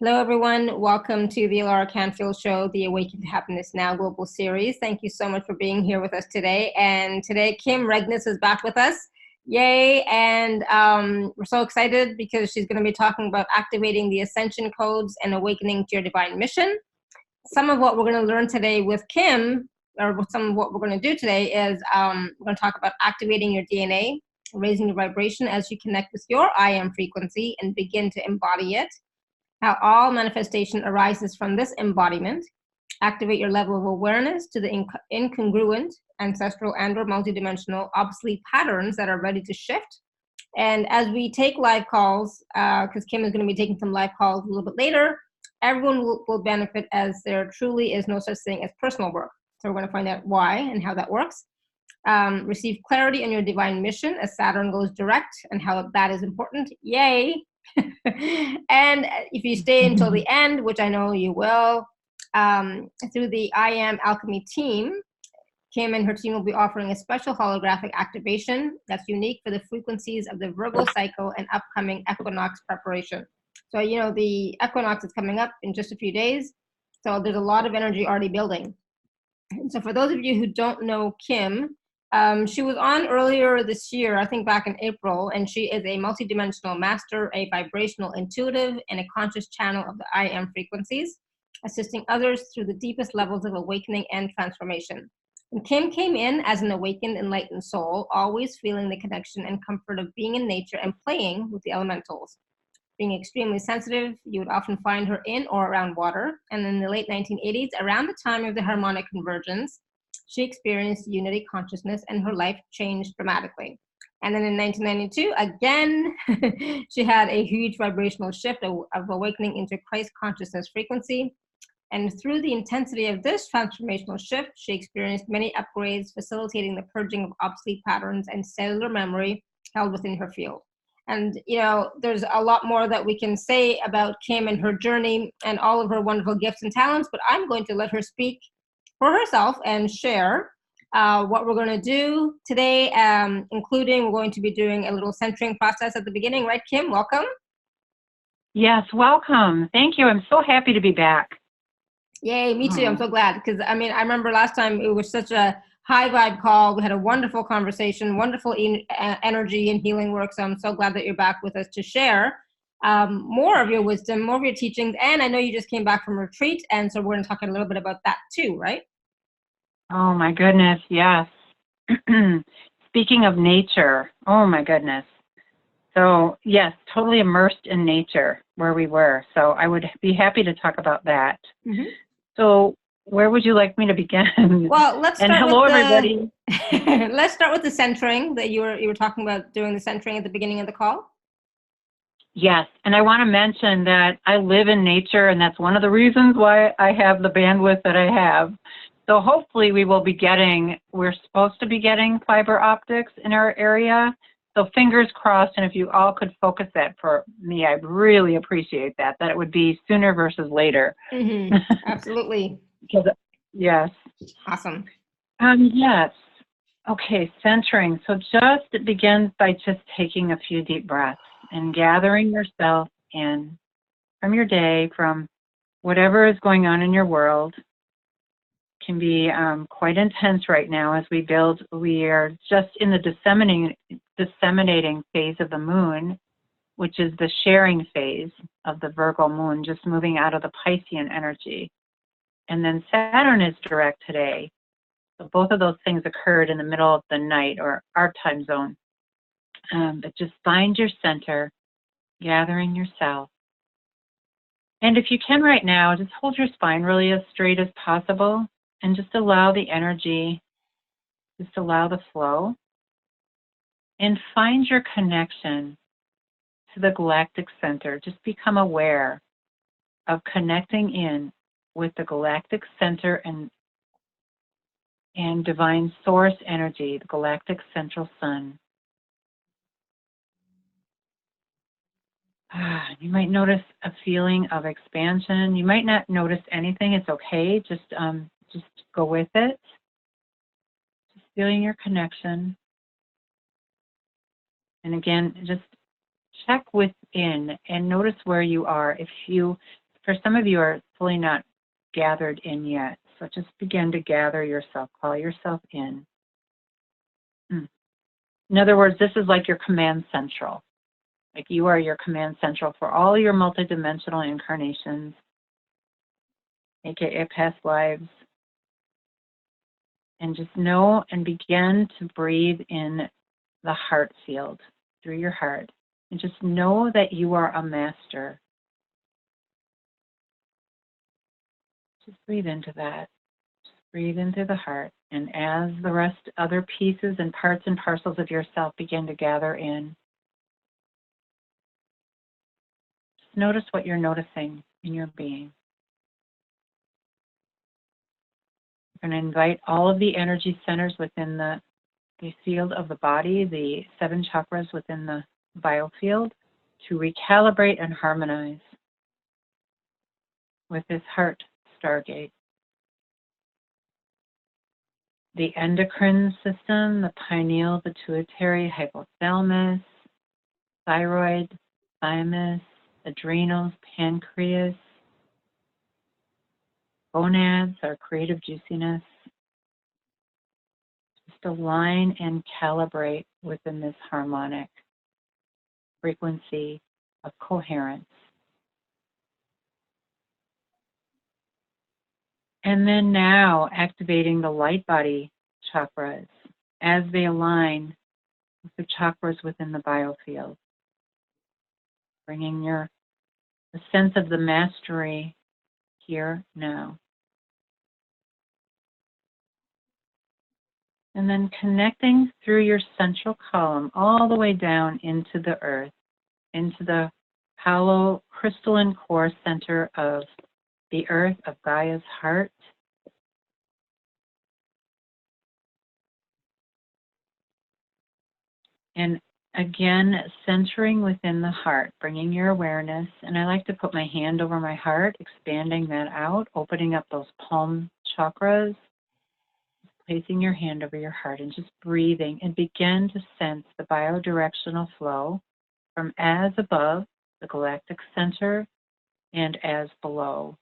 Hello, everyone. Welcome to the Laura Canfield Show, the Awaken to Happiness Now Global Series. Thank you so much for being here with us today. And today, Kim Regnitz is back with us. Yay. And we're so excited because she's going to be talking about activating the Ascension Codes and awakening to your divine mission. Some of what we're going to learn today with Kim, or some of what we're going to do today is we're going to talk about activating your DNA, raising your vibration as you connect with your I am frequency and begin to embody it. How all manifestation arises from this embodiment. Activate your level of awareness to the incongruent, ancestral, and/or multidimensional obsolete patterns that are ready to shift. And as we take live calls, because Kim is going to be taking some live calls a little bit later, everyone will benefit, as there truly is no such thing as personal work. So we're going to find out why and how that works. Receive clarity in your divine mission as Saturn goes direct and how that is important. Yay! And if you stay until the end, which I know you will, through the I Am Alchemy team, Kim and her team will be offering a special holographic activation that's unique for the frequencies of the Virgo cycle and upcoming equinox preparation. So, you know, the equinox is coming up in just a few days. So there's a lot of energy already building. And so for those of you who don't know Kim, she was on earlier this year, I think back in April, and she is a multidimensional master, a vibrational intuitive, and a conscious channel of the I Am frequencies, assisting others through the deepest levels of awakening and transformation. And Kim came in as an awakened, enlightened soul, always feeling the connection and comfort of being in nature and playing with the elementals. Being extremely sensitive, you would often find her in or around water. And in the late 1980s, around the time of the harmonic convergence, she experienced unity consciousness and her life changed dramatically. And then in 1992, again, she had a huge vibrational shift of awakening into Christ consciousness frequency. And through the intensity of this transformational shift, she experienced many upgrades, facilitating the purging of obsolete patterns and cellular memory held within her field. And, you know, there's a lot more that we can say about Kim and her journey and all of her wonderful gifts and talents, but I'm going to let her speak for herself and share what we're going to do today, including we're going to be doing a little centering process at the beginning. Right, Kim? Welcome. Yes, welcome. Thank you. I'm so happy to be back. Yay, me too. I'm so glad because, I mean, I remember last time it was such a high vibe call. We had a wonderful conversation, wonderful energy and healing work. So I'm so glad that you're back with us to share more of your wisdom, more of your teachings. And I know you just came back from retreat. And so we're going to talk a little bit about that too, right? Oh my goodness, yes. Speaking of nature, oh my goodness. So yes, totally immersed in nature where we were. So I would be happy to talk about that. Mm-hmm. So where would you like me to begin? Well, let's start hello, with everybody. Let's start with the centering that you were talking about, doing the centering at the beginning of the call. Yes, and I want to mention that I live in nature, and that's one of the reasons why I have the bandwidth that I have. So hopefully we're supposed to be getting fiber optics in our area. So fingers crossed, and if you all could focus that for me, I'd really appreciate that it would be sooner versus later. Mm-hmm. Absolutely. Yes. Awesome. Yes. Okay, centering. So it begins by just taking a few deep breaths and gathering yourself in from your day, from whatever is going on in your world. Can be quite intense right now as we are just in the disseminating phase of the moon, which is the sharing phase of the Virgo moon, just moving out of the Piscean energy. And then Saturn is direct today. So both of those things occurred in the middle of the night, or our time zone. But just find your center, gathering yourself. And if you can right now, just hold your spine really as straight as possible. And just allow the energy, just allow the flow. And find your connection to the galactic center. Just become aware of connecting in with the galactic center and divine source energy, the galactic central sun. You might notice a feeling of expansion. You might not notice anything. It's okay. Just go with it. Just feeling your connection. And again, just check within and notice where you are. If you For some of you are fully not gathered in yet. So just begin to gather yourself, call yourself in. In other words, this is like your command central. Like you are your command central for all your multidimensional incarnations, aka past lives. And just know and begin to breathe in the heart field through your heart. And just know that you are a master. Just breathe into that. Just breathe into the heart. And as the rest, other pieces and parts and parcels of yourself begin to gather in, just notice what you're noticing in your being. You're going to invite all of the energy centers within the field of the body, the 7 chakras within the biofield, to recalibrate and harmonize with this heart stargate. The endocrine system, the pineal, pituitary, hypothalamus, thyroid, thymus, adrenals, pancreas, gonads, our creative juiciness. Just align and calibrate within this harmonic frequency of coherence. And then now activating the light body chakras as they align with the chakras within the biofield. Bringing the sense of the mastery here now. And then connecting through your central column all the way down into the earth, into the hollow crystalline core center of the earth, of Gaia's heart. And again, centering within the heart, bringing your awareness. And I like to put my hand over my heart, expanding that out, opening up those palm chakras, placing your hand over your heart and just breathing, and begin to sense the biodirectional flow from as above, the galactic center, and as below,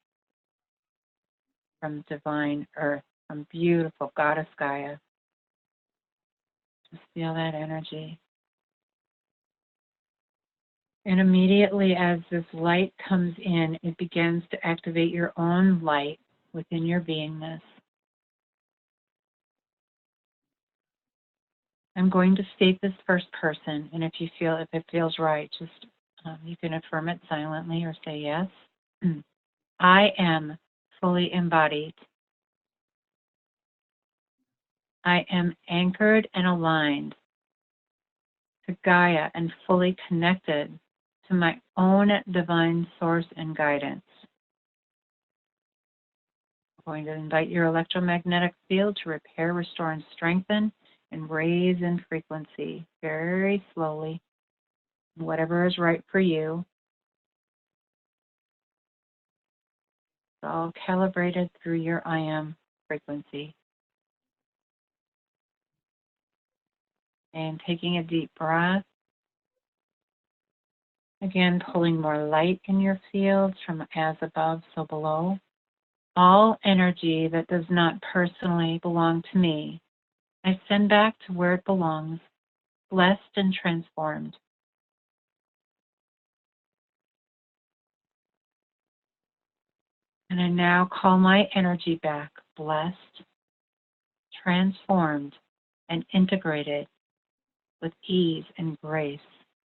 from divine earth, from beautiful goddess Gaia. Just feel that energy. And immediately as this light comes in, it begins to activate your own light within your beingness. I'm going to state this first person, and if it feels right, just you can affirm it silently or say yes. I am fully embodied. I am anchored and aligned to Gaia and fully connected to my own divine source and guidance. I'm going to invite your electromagnetic field to repair, restore, and strengthen, and raise in frequency very slowly, whatever is right for you. It's all calibrated through your I am frequency. And taking a deep breath. Again, pulling more light in your field from as above, so below. All energy that does not personally belong to me, I send back to where it belongs, blessed and transformed. And I now call my energy back, blessed, transformed, and integrated with ease and grace.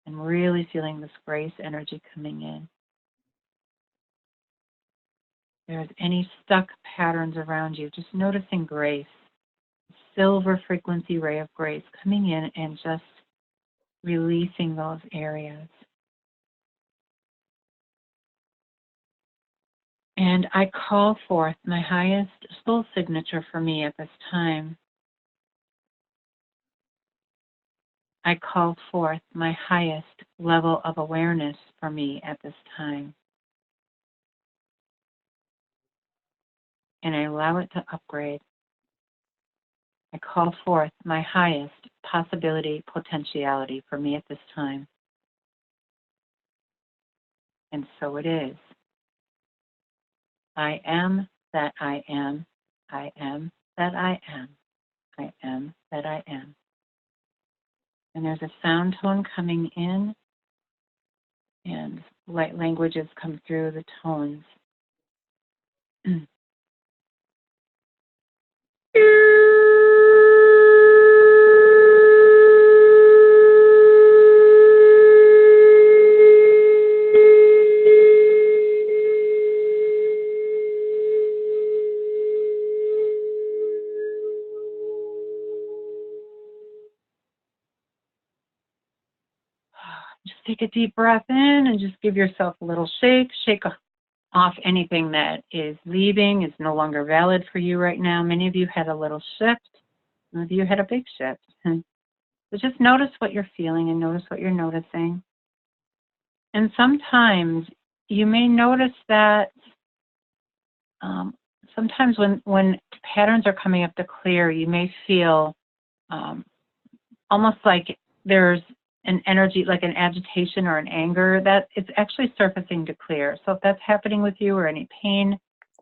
And really feeling this grace energy coming in. If there's any stuck patterns around you, just noticing grace, silver frequency ray of grace coming in and just releasing those areas. And I call forth my highest soul signature for me at this time. I call forth my highest level of awareness for me at this time. And I allow it to upgrade. I call forth my highest possibility, potentiality for me at this time. And so it is. I am that I am. I am that I am. I am that I am. And there's a sound tone coming in, and light languages come through the tones. Just take a deep breath in and just give yourself a little shake. Shake off anything that is leaving, is no longer valid for you right now. Many of you had a little shift. Some of you had a big shift. So just notice what you're feeling and notice what you're noticing. And sometimes you may notice that sometimes when patterns are coming up to clear, you may feel almost like there's an energy, like an agitation or an anger, that it's actually surfacing to clear. So if that's happening with you, or any pain,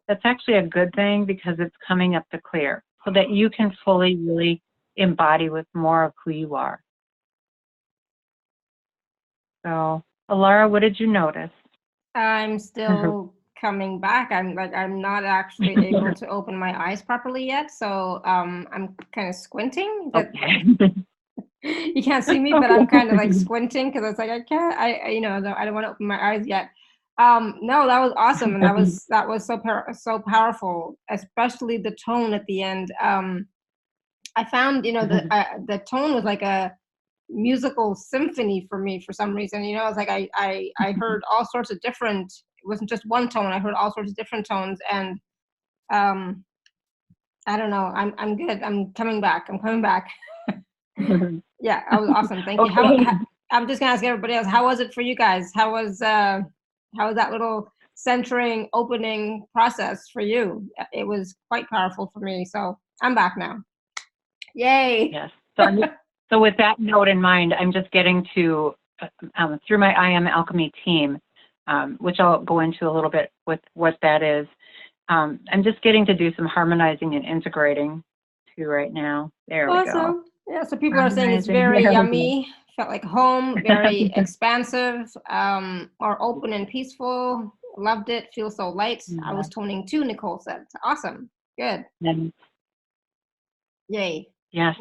that's actually a good thing, because it's coming up to clear so that you can fully really embody with more of who you are. So, Alara, what did you notice? I'm still coming back. I'm not actually able to open my eyes properly yet, so I'm kind of squinting. Okay. You can't see me, but I'm kind of like squinting because it's like I can't. I don't want to open my eyes yet. No, that was awesome, and that was so powerful, especially the tone at the end. I found the tone was like a musical symphony for me for some reason. It's like I heard all sorts of different. It wasn't just one tone. I heard all sorts of different tones, and I don't know. I'm good. I'm coming back. Yeah, that was awesome. Thank you. Okay. I'm just gonna ask everybody else. How was it for you guys? How was that little centering, opening process for you? It was quite powerful for me. So I'm back now. Yay! Yes. So with that note in mind, I'm just getting to through my I Am Alchemy team, which I'll go into a little bit with what that is. I'm just getting to do some harmonizing and integrating too right now. There we go. Yeah, so people are saying it's very yummy, felt like home, very expansive, more open and peaceful. Loved it, feels so light. I was toning too, Nicole said. Awesome, good. Yay. Yes,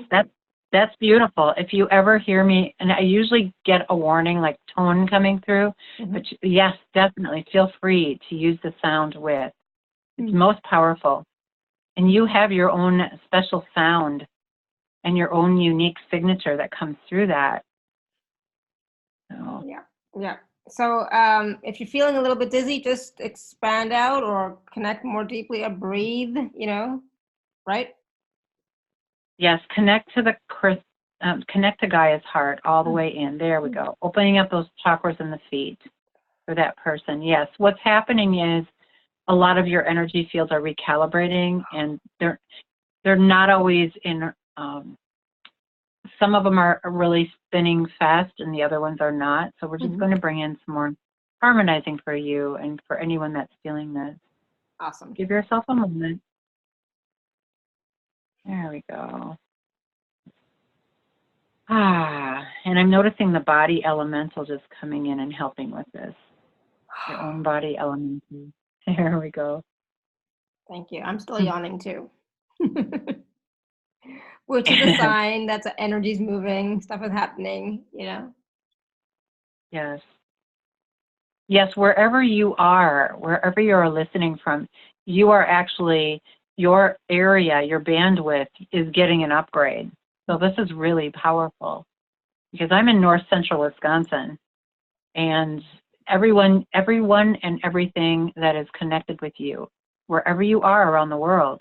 that's beautiful. If you ever hear me, and I usually get a warning like tone coming through, but yes, definitely feel free to use the sound with. It's most powerful. And you have your own special sound and your own unique signature that comes through that. So. Yeah. So if you're feeling a little bit dizzy, just expand out or connect more deeply or breathe, right? Yes, connect to Gaia's heart all the way in. There we go. Opening up those chakras in the feet for that person. Yes, what's happening is a lot of your energy fields are recalibrating, and they're not always in. Some of them are really spinning fast, and the other ones are not. So we're just going to bring in some more harmonizing for you and for anyone that's feeling this. Awesome. Give yourself a moment. There we go. And I'm noticing the body elemental just coming in and helping with this. Your own body elemental. There we go. Thank you. I'm still yawning too. Which is a sign that the energy's moving, stuff is happening, Yes. Yes, wherever you are listening from, you are actually, your area, your bandwidth is getting an upgrade. So this is really powerful, because I'm in north central Wisconsin, and everyone and everything that is connected with you, wherever you are around the world,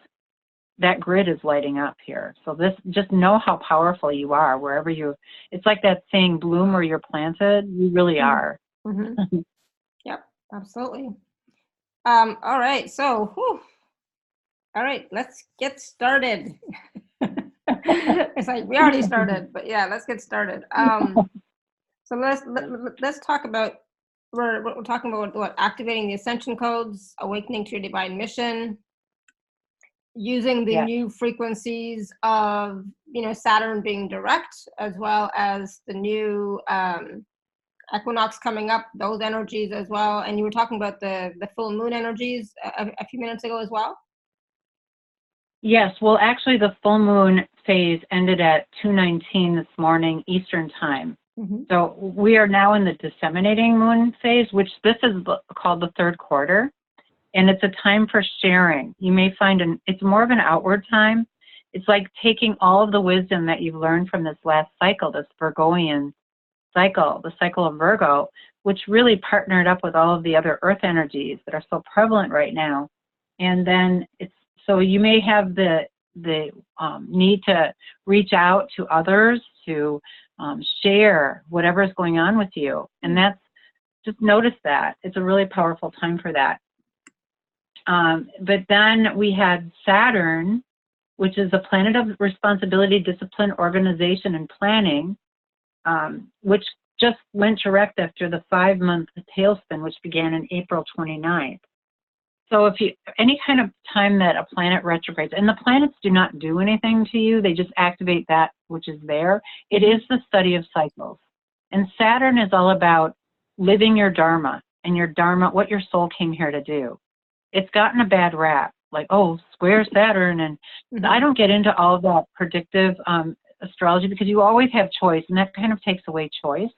that grid is lighting up here. So just know how powerful you are wherever it's like that saying, bloom where you're planted. You really are. Yep, absolutely. All right, so all right, let's get started. It's like we already started, but yeah, let's get started. So let's talk about we're talking about what? Activating the Ascension Codes, awakening to your divine mission, using the Yes. new frequencies of, Saturn being direct, as well as the new equinox coming up, those energies as well. And you were talking about the full moon energies a few minutes ago as well. Yes, well, actually, the full moon phase ended at 2:19 this morning Eastern time. Mm-hmm. So we are now in the disseminating moon phase, which this is called the third quarter, and it's a time for sharing. You may find it's more of an outward time. It's like taking all of the wisdom that you've learned from this last cycle, this Virgoian cycle, the cycle of Virgo, which really partnered up with all of the other earth energies that are so prevalent right now. And then so you may have the need to reach out to others to share whatever is going on with you. And that's, just notice that. It's a really powerful time for that. But then we had Saturn, which is a planet of responsibility, discipline, organization, and planning, which just went direct after the 5-month tailspin, which began in April 29th. So if any kind of time that a planet retrogrades, and the planets do not do anything to you, they just activate that which is there. It is the study of cycles. And Saturn is all about living your Dharma, and your Dharma, what your soul came here to do. It's gotten a bad rap, like, oh, square Saturn, and I don't get into all of that predictive astrology, because you always have choice, and that kind of takes away choice.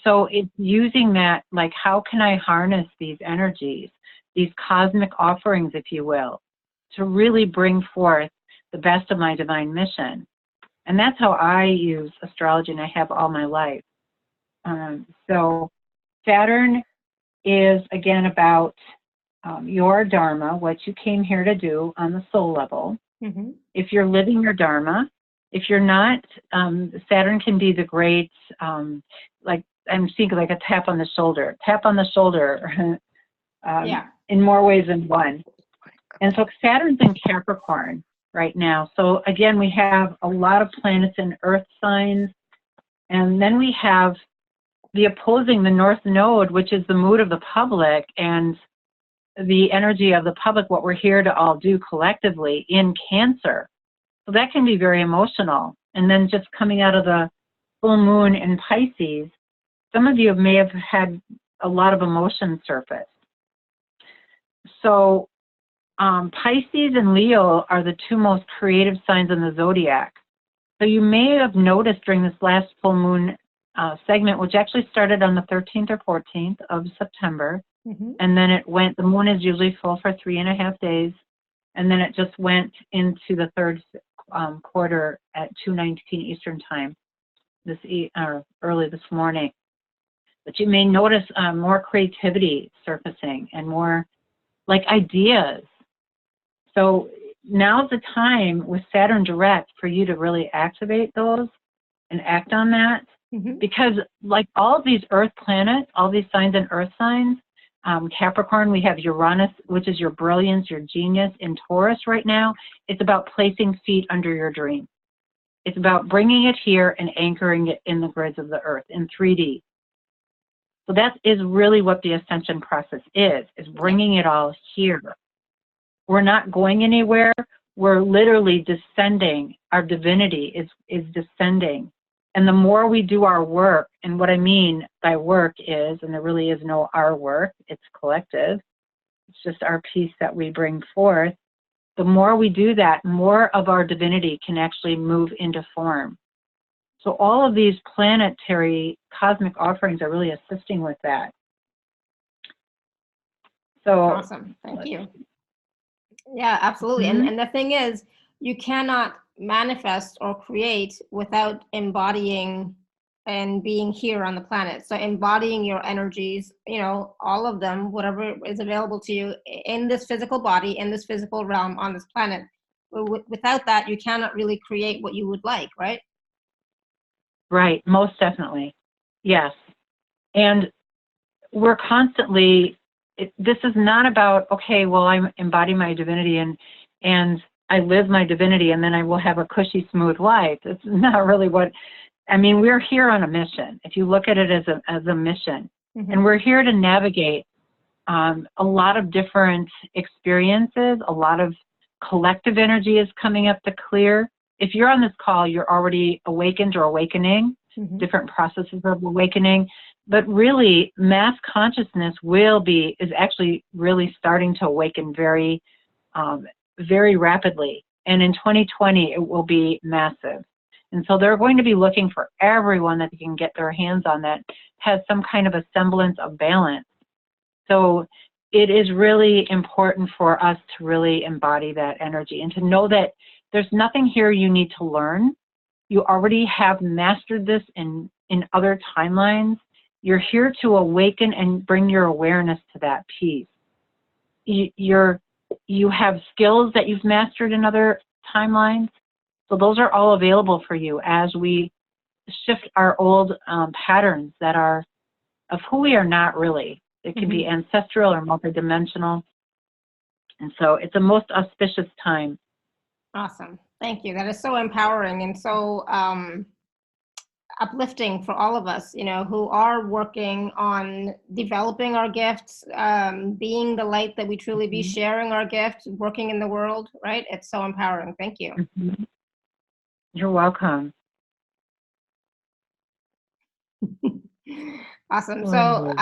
So it's using that, like, how can I harness these energies, these cosmic offerings, if you will, to really bring forth the best of my divine mission. And that's how I use astrology, and I have all my life. So Saturn is, again, about your Dharma, what you came here to do on the soul level. If you're living your Dharma, if you're not, Saturn can be the great, like, I'm seeing like a tap on the shoulder, in more ways than one. And so Saturn's in Capricorn right now. So again, we have a lot of planets in earth signs. And then we have the opposing, the North Node, which is the mood of the public and the energy of the public, what we're here to all do collectively in Cancer. So that can be very emotional. And then just coming out of the full moon in Pisces, some of you may have had a lot of emotion surface. So Pisces and Leo are the two most creative signs in the zodiac. So you may have noticed during this last full moon segment, which actually started on the 13th or 14th of September, and then it went, the moon is usually full for 3.5 days, and then it just went into the third quarter at 2:19 Eastern time, early this morning. But you may notice more creativity surfacing and more like ideas. So now's the time with Saturn direct for you to really activate those and act on that. Because like all of these earth planets, all these signs and earth signs, Capricorn, we have Uranus, which is your brilliance, your genius. In Taurus right now, it's about placing feet under your dream. It's about bringing it here and anchoring it in the grids of the earth in 3D. So that is really what the ascension process is bringing it all here. We're not going anywhere. We're literally descending. Our divinity is descending. And the more we do our work, and what I mean by work is, and there really is no our work, it's collective. It's just our piece that we bring forth. The more we do that, more of our divinity can actually move into form. So all of these planetary cosmic offerings are really assisting with that. So awesome. Thank you. Yeah, absolutely. And the thing is, you cannot manifest or create without embodying and being here on the planet. So embodying your energies, all of them, whatever is available to you in this physical body, in this physical realm on this planet. Without that, you cannot really create what you would like, right? Right, most definitely. Yes. And we're constantly, this is not about, okay, well, I embody my divinity and I live my divinity and then I will have a cushy, smooth life. It's not really what, I mean, we're here on a mission. If you look at it as a mission, And we're here to navigate a lot of different experiences. A lot of collective energy is coming up to clear. If you're on this call, you're already awakened or awakening, different processes of awakening. But really, mass consciousness is actually really starting to awaken very, very rapidly. And in 2020, it will be massive. And so they're going to be looking for everyone that they can get their hands on that has some kind of a semblance of balance. So it is really important for us to really embody that energy and to know that there's nothing here you need to learn. You already have mastered this in other timelines. You're here to awaken and bring your awareness to that piece. You have skills that you've mastered in other timelines. So those are all available for you as we shift our old patterns that are of who we are not really. It can be ancestral or multidimensional. And so it's a most auspicious time. Awesome. Thank you. That is so empowering and so uplifting for all of us, who are working on developing our gifts, being the light that we truly be, sharing our gifts, working in the world, right? It's so empowering. Thank you. You're welcome. Awesome. So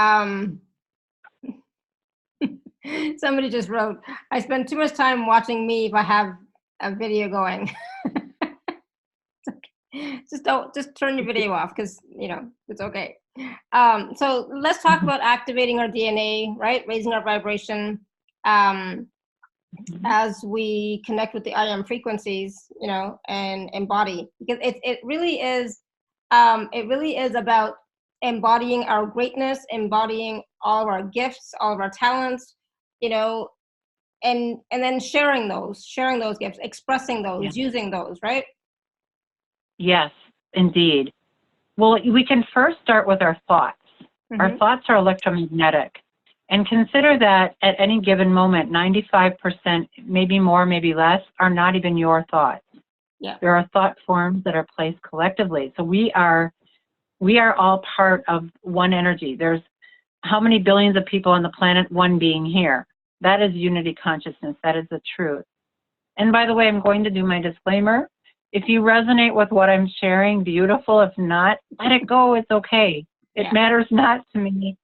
somebody just wrote, I spend too much time watching me if I have a video going. Just turn your video off because it's okay. So let's talk about activating our DNA, right? Raising our vibration as we connect with the I am frequencies, and embody, because it really is about embodying our greatness, embodying all of our gifts, all of our talents, and then sharing those gifts, expressing those, using those, right? Yes, indeed. Well, we can first start with our thoughts. Our thoughts are electromagnetic. And consider that at any given moment, 95%, maybe more, maybe less, are not even your thoughts. Yeah. There are thought forms that are placed collectively. So we are all part of one energy. There's how many billions of people on the planet, one being here. That is unity consciousness. That is the truth. And by the way, I'm going to do my disclaimer. If you resonate with what I'm sharing, beautiful. If not, let it go. It's okay. It matters not to me.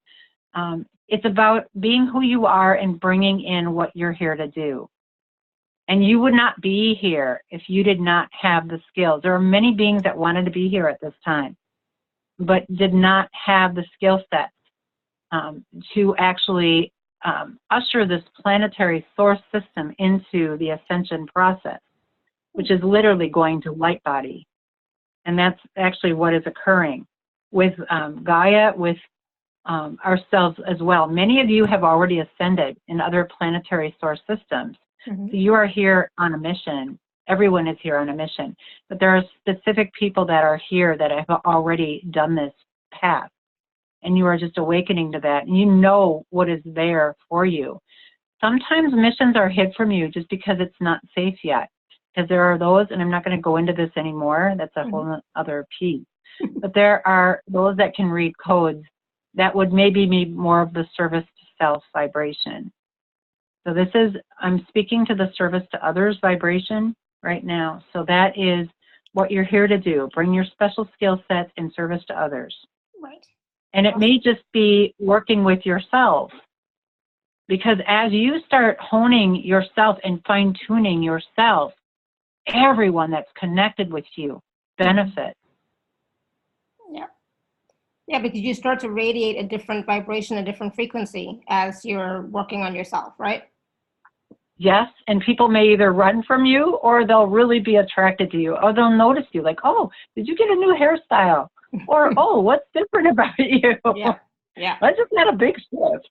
It's about being who you are and bringing in what you're here to do. And you would not be here if you did not have the skills. There are many beings that wanted to be here at this time, but did not have the skill sets to actually usher this planetary source system into the ascension process, which is literally going to light body. And that's actually what is occurring with Gaia, with ourselves as well. Many of you have already ascended in other planetary source systems. So you are here on a mission. Everyone is here on a mission. But there are specific people that are here that have already done this path. And you are just awakening to that. And you know what is there for you. Sometimes missions are hid from you just because it's not safe yet. Because there are those, and I'm not going to go into this anymore, that's a whole other piece. But there are those that can read codes that would maybe be more of the service to self vibration. So this is, I'm speaking to the service to others vibration right now. So that is what you're here to do. Bring your special skill sets in service to others. Right. And it may just be working with yourself. Because as you start honing yourself and fine-tuning yourself, everyone that's connected with you benefits. Yeah. Yeah, because you start to radiate a different vibration, a different frequency as you're working on yourself, right? Yes, and people may either run from you or they'll really be attracted to you, or they'll notice you like, oh, did you get a new hairstyle? Or, oh, what's different about you? Yeah. I just had a big shift.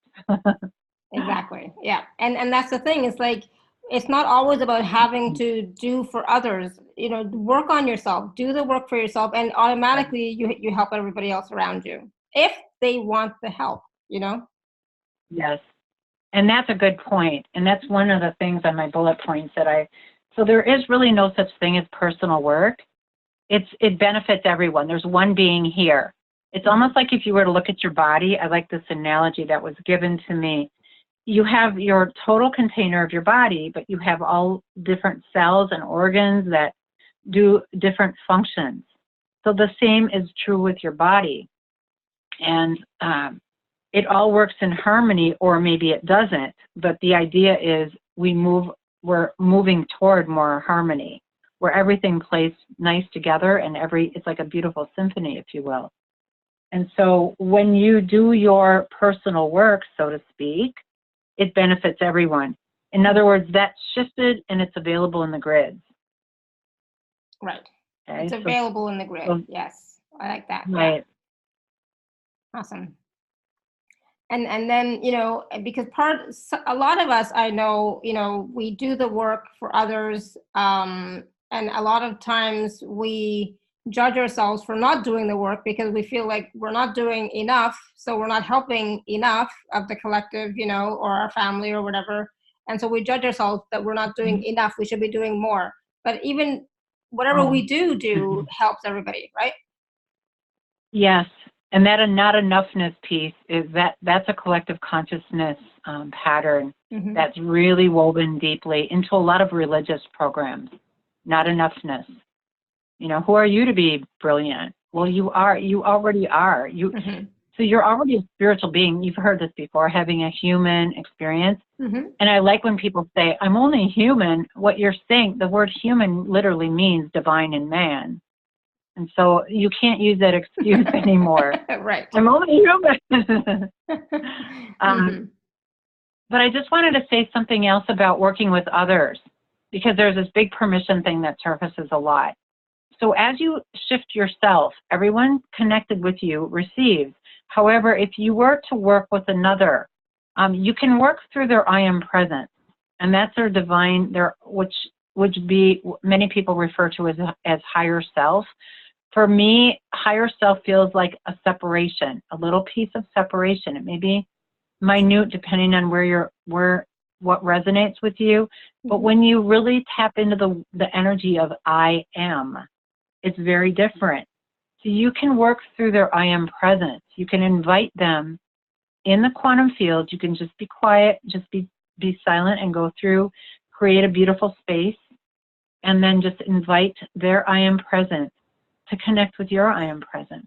Exactly. Yeah. And that's the thing. It's like, it's not always about having to do for others. Work on yourself, do the work for yourself, and automatically you help everybody else around you if they want the help, Yes. And that's a good point. And that's one of the things on my bullet points so there is really no such thing as personal work. It benefits everyone. There's one being here. It's almost like if you were to look at your body, I like this analogy that was given to me. You have your total container of your body, but you have all different cells and organs that do different functions. So the same is true with your body. And it all works in harmony, or maybe it doesn't. But the idea is we're moving toward more harmony, where everything plays nice together and it's like a beautiful symphony, if you will. And so when you do your personal work, so to speak, it benefits everyone. In other words, that's shifted and it's available in the grids. Right. Okay? It's available in the grid. Yes. I like that. Right. Yeah. Awesome. And then, you know, because a lot of us, I know, you know, we do the work for others. And a lot of times we judge ourselves for not doing the work because we feel like we're not doing enough. So we're not helping enough of the collective, you know, or our family or whatever. And so we judge ourselves that we're not doing enough. We should be doing more. But even whatever we do helps everybody, right? Yes. And that not enoughness piece is that's a collective consciousness pattern that's really woven deeply into a lot of religious programs. Not enoughness. You know, who are you to be brilliant? Well, you already are. So you're already a spiritual being. You've heard this before, having a human experience. And I like when people say, I'm only human. What you're saying, the word human literally means divine in man. And so you can't use that excuse anymore. Right. I'm only human. But I just wanted to say something else about working with others, because there's this big permission thing that surfaces a lot. So as you shift yourself, everyone connected with you receives. However, if you were to work with another, you can work through their I am presence. And that's their divine, which many people refer to as higher self. For me, higher self feels like a separation, a little piece of separation. It may be minute depending on what resonates with you. But when you really tap into the energy of I am, it's very different. So you can work through their I am presence. You can invite them in the quantum field. You can just be quiet, just be silent and go through, create a beautiful space, and then just invite their I am presence to connect with your I am presence.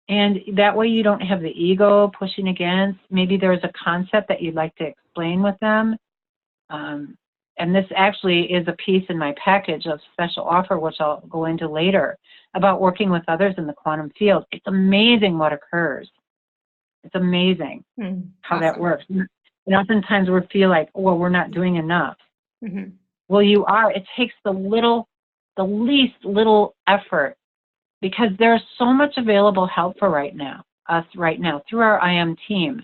And that way you don't have the ego pushing against. Maybe there's a concept that you'd like to explain with them. And this actually is a piece in my package of special offer, which I'll go into later, about working with others in the quantum field. It's amazing what occurs. It's amazing how that works. And oftentimes we feel like, well, we're not doing enough. Well, you are. It takes the least little effort, because there's so much available help for us right now through our I am team.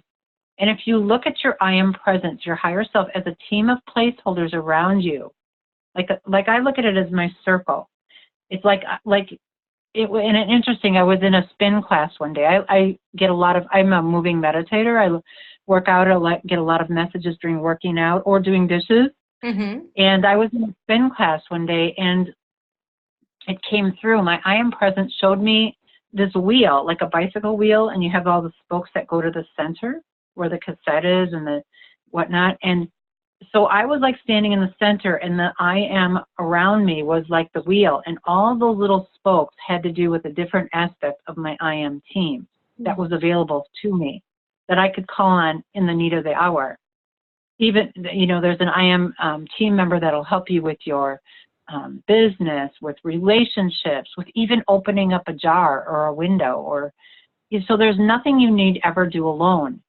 And if you look at your I am presence, your higher self, as a team of placeholders around you, like I look at it as my circle. It's and it's interesting, I was in a spin class one day. I'm a moving meditator. I work out, get a lot of messages during working out or doing dishes. And I was in a spin class one day, and it came through. My I am presence showed me this wheel, like a bicycle wheel, and you have all the spokes that go to the center where the cassette is and the whatnot. And so I was like standing in the center, and the I am around me was like the wheel, and all those little spokes had to do with a different aspect of my I am team that was available to me, that I could call on in the need of the hour. Even, you know, there's an I am team member that'll help you with your business, with relationships, with even opening up a jar or a window, so there's nothing you need ever do alone.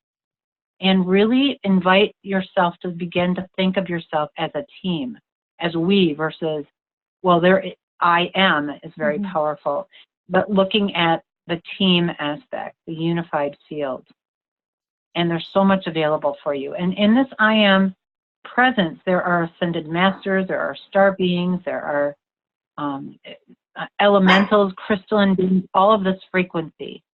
And really invite yourself to begin to think of yourself as a team, as we versus, well, I am is very powerful, but looking at the team aspect, the unified field. And there's so much available for you. And in this I am presence, there are ascended masters, there are star beings, there are elementals, crystalline beings, all of this frequency.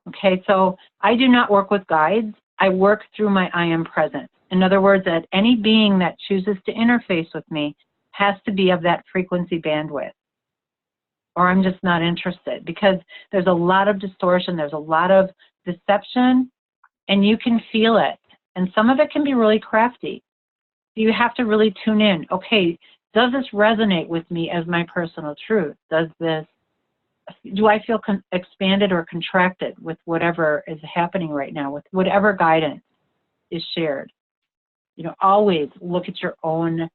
Okay, so I do not work with guides. I work through my I am presence. In other words, that any being that chooses to interface with me has to be of that frequency bandwidth. or I'm just not interested, because there's a lot of distortion, there's a lot of deception, and you can feel it. And some of it can be really crafty. You have to really tune in. Okay, does this resonate with me as my personal truth? Do I feel expanded or contracted with whatever is happening right now, with whatever guidance is shared? You know, always look at your own,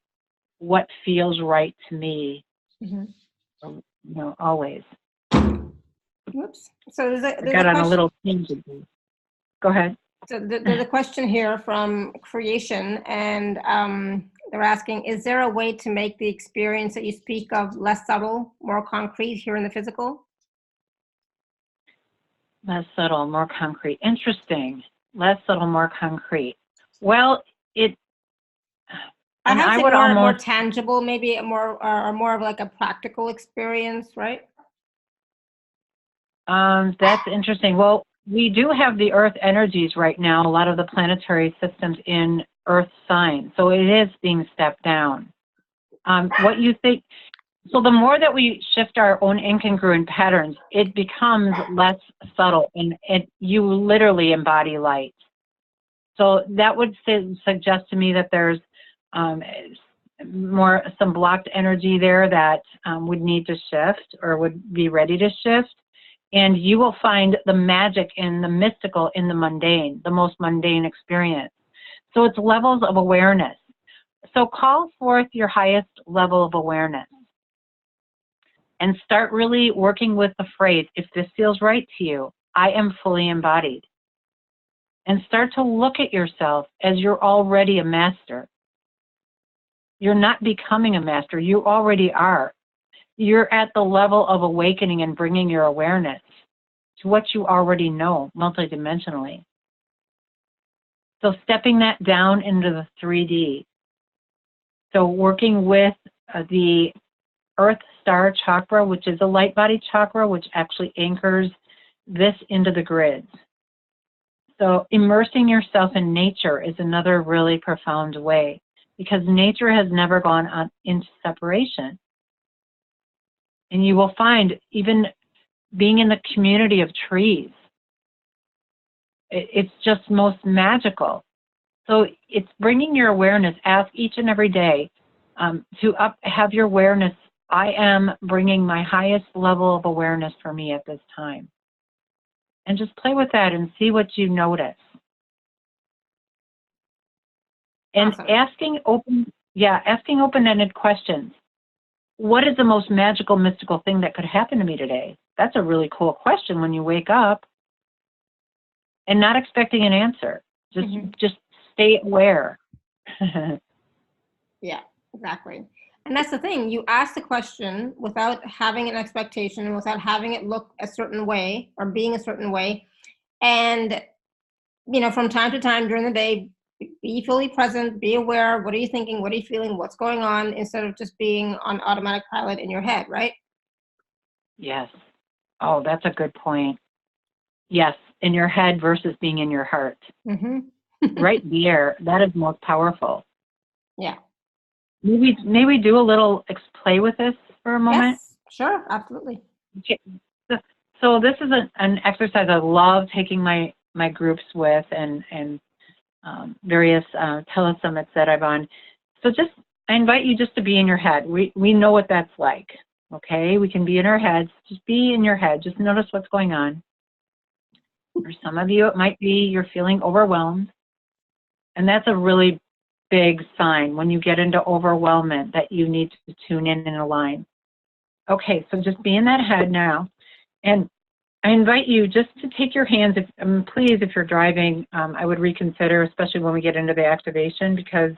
what feels right to me. Mm-hmm. You know, always. Whoops. So there's I got on a little tangent. Go ahead. So there's a question here from Creation, and they're asking, is there a way to make the experience that you speak of less subtle, more concrete here in the physical? Less subtle, more concrete. Interesting. Less subtle, more concrete. Well, I have to more tangible, maybe a more of like a practical experience, right? That's interesting. Well, we do have the Earth energies right now, a lot of the planetary systems in Earth signs. So it is being stepped down. What you think, so the more that we shift our own incongruent patterns, it becomes less subtle, and you literally embody light. So that would suggest to me that there's some blocked energy there that would need to shift or would be ready to shift. And you will find the magic and the mystical in the mundane, the most mundane experience. So it's levels of awareness. So call forth your highest level of awareness and start really working with the phrase, if this feels right to you, I am fully embodied. And start to look at yourself as you're already a master. You're not becoming a master, you already are. You're at the level of awakening and bringing your awareness to what you already know multidimensionally. So stepping that down into the 3D. So working with the Earth Star chakra, which is a light body chakra, which actually anchors this into the grids. So immersing yourself in nature is another really profound way, because nature has never gone into separation. And you will find, even being in the community of trees, it's just most magical. So it's bringing your awareness. Ask each and every day to have your awareness. I am bringing my highest level of awareness for me at this time. And just play with that and see what you notice. And awesome. asking open-ended questions. What is the most magical, mystical thing that could happen to me today? That's a really cool question when you wake up. And not expecting an answer. Just stay aware. Yeah, exactly. And that's the thing. You ask the question without having an expectation, without having it look a certain way or being a certain way. And, you know, from time to time during the day, be fully present, be aware. What are you thinking? What are you feeling? What's going on? Instead of just being on automatic pilot in your head, right? Yes. Oh, that's a good point. Yes, in your head versus being in your heart. Right there, that is most powerful. Yeah. Maybe do a little play with this for a moment. Yes, sure, absolutely. Okay. So this is an exercise I love taking my groups with, and various telesummits that I'm on. So I invite you just to be in your head. We know what that's like. Okay, we can be in our heads. Just be in your head. Just notice what's going on. For some of you, it might be you're feeling overwhelmed. And that's a really big sign when you get into overwhelmment that you need to tune in and align. Okay, so just be in that head now. And I invite you just to take your hands, please, if you're driving, I would reconsider, especially when we get into the activation, because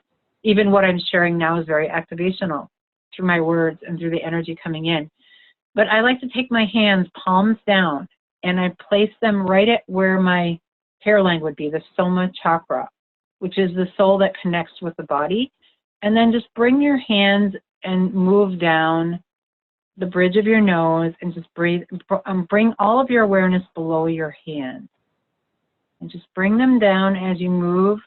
even what I'm sharing now is very activational through my words and through the energy coming in. But I like to take my hands palms down, and I place them right at where my hairline would be, the soma chakra, which is the soul that connects with the body. And then just bring your hands and move down the bridge of your nose and just breathe. Bring all of your awareness below your hands. And just bring them down as you move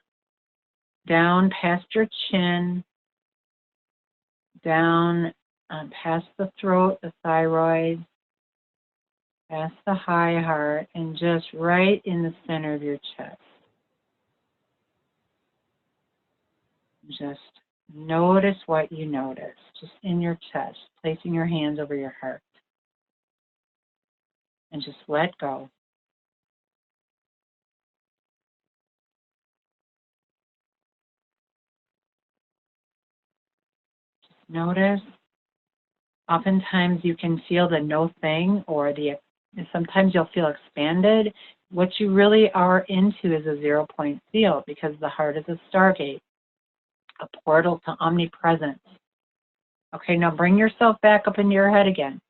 down past your chin, down past the throat, the thyroid, past the high heart, and just right in the center of your chest. Just notice what you notice, just in your chest, placing your hands over your heart. And just let go. Just notice. Oftentimes you can feel the no thing, or sometimes you'll feel expanded. What you really are into is a 0-point field, because the heart is a stargate, a portal to omnipresence. Okay, now bring yourself back up into your head again.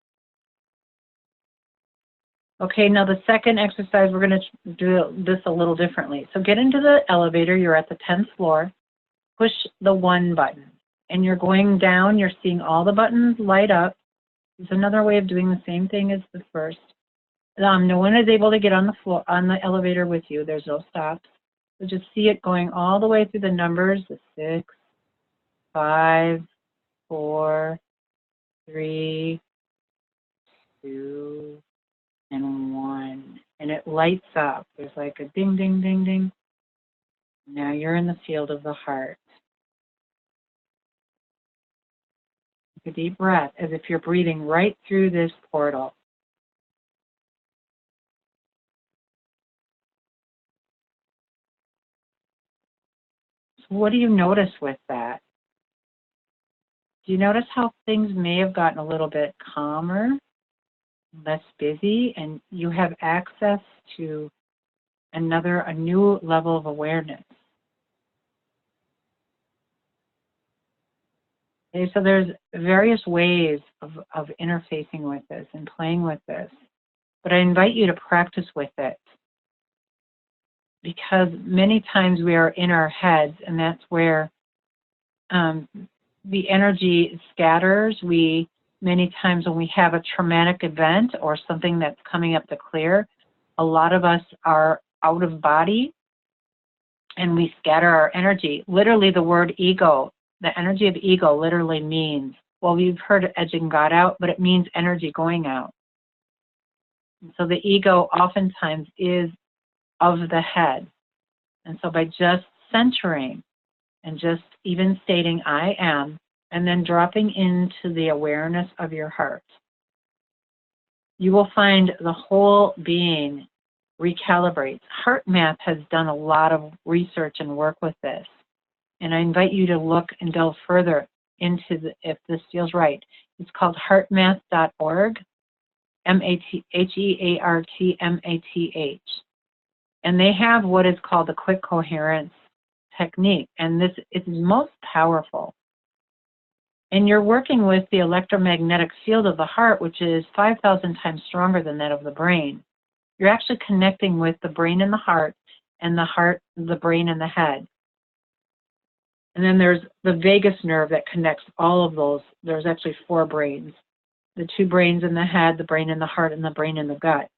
Okay, now the second exercise, we're going to do this a little differently. So get into the elevator. You're at the 10th floor. Push the 1 button. And you're going down. You're seeing all the buttons light up. It's another way of doing the same thing as the first. No one is able to get on the floor, on the elevator with you. There's no stops. So just see it going all the way through the numbers, the 6, 5, 4, 3, 2, and 1. And it lights up. There's like a ding, ding, ding, ding. Now you're in the field of the heart. Take a deep breath as if you're breathing right through this portal. So what do you notice with that? Do you notice how things may have gotten a little bit calmer, less busy, and you have access to a new level of awareness? Okay, so there's various ways of interfacing with this and playing with this, but I invite you to practice with it, because many times we are in our heads, and that's where the energy scatters. Many times when we have a traumatic event or something that's coming up to clear, a lot of us are out of body and we scatter our energy. Literally, the word ego, the energy of ego literally means, well, we've heard edging God out, but it means energy going out. So the ego oftentimes is of the head. And so by just centering and just even stating, I am, and then dropping into the awareness of your heart, you will find the whole being recalibrates. Heart Math has done a lot of research and work with this. And I invite you to look and delve further into if this feels right. It's called heartmath.org, HEARTMATH. And they have what is called the quick coherence technique. And this is most powerful. And you're working with the electromagnetic field of the heart, which is 5,000 times stronger than that of the brain. You're actually connecting with the brain and the heart, the brain and the head. And then there's the vagus nerve that connects all of those. There's actually 4 brains. The 2 brains in the head, the brain in the heart, and the brain in the gut.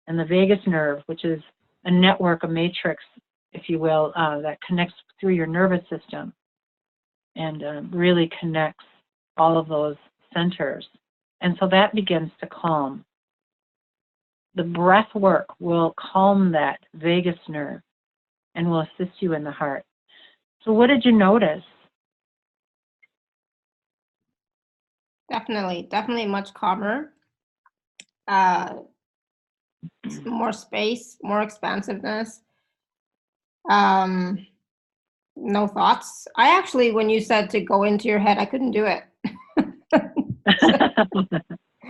And the vagus nerve, which is a network, a matrix, if you will, that connects through your nervous system and really connects all of those centers. And so that begins to calm. The breath work will calm that vagus nerve and will assist you in the heart. So what did you notice? Definitely much calmer. More space, more expansiveness. No thoughts. I actually, when you said to go into your head, I couldn't do it.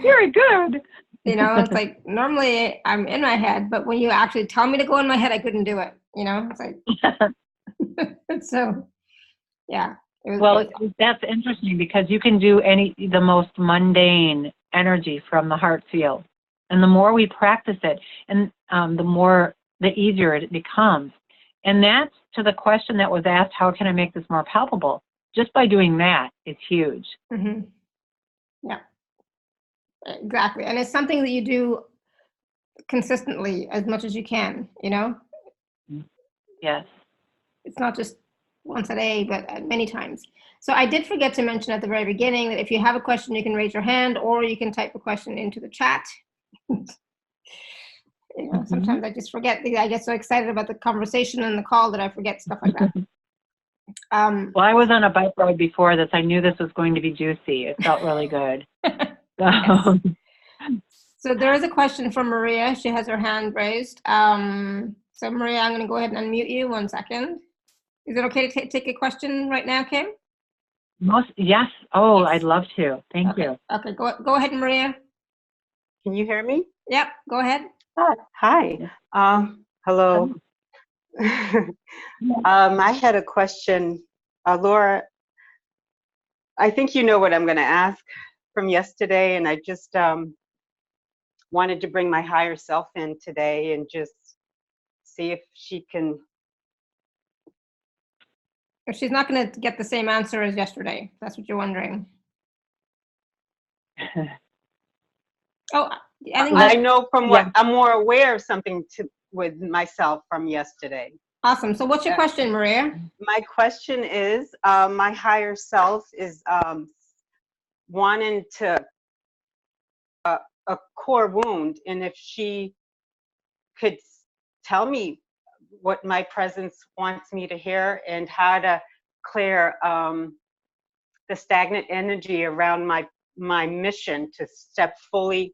Very good. You know, it's like normally I'm in my head, but when you actually tell me to go in my head, I couldn't do it. You know, it's like so. Yeah. That's interesting, because you can do the most mundane energy from the heart field, and the more we practice it, and the easier it becomes. And that's to the question that was asked: how can I make this more palpable? Just by doing that, it's huge. Mm-hmm. Yeah. Exactly. And it's something that you do consistently as much as you can, you know? Yes. It's not just once a day, but many times. So I did forget to mention at the very beginning that if you have a question, you can raise your hand or you can type a question into the chat. You know, sometimes I just forget. I get so excited about the conversation and the call that I forget stuff like that. Well, I was on a bike ride before this. I knew this was going to be juicy. It felt really good. Yes. So there is a question from Maria. She has her hand raised. So Maria, I'm going to go ahead and unmute you. 1 second. Is it okay to take a question right now, Kim? Yes. Oh, Yes. I'd love to. Thank you. Okay, go ahead, Maria. Can you hear me? Yep, go ahead. Hi. Hello. I had a question. Laura, I think you know what I'm going to ask from yesterday, and I just wanted to bring my higher self in today and just see if she can. If she's not going to get the same answer as yesterday, that's what you're wondering. Oh, I know from what I'm more aware of something with myself from yesterday. Awesome. So what's your question, Maria? My question is, my higher self is wanting to a core wound, and if she could tell me what my presence wants me to hear and how to clear the stagnant energy around my mission to step fully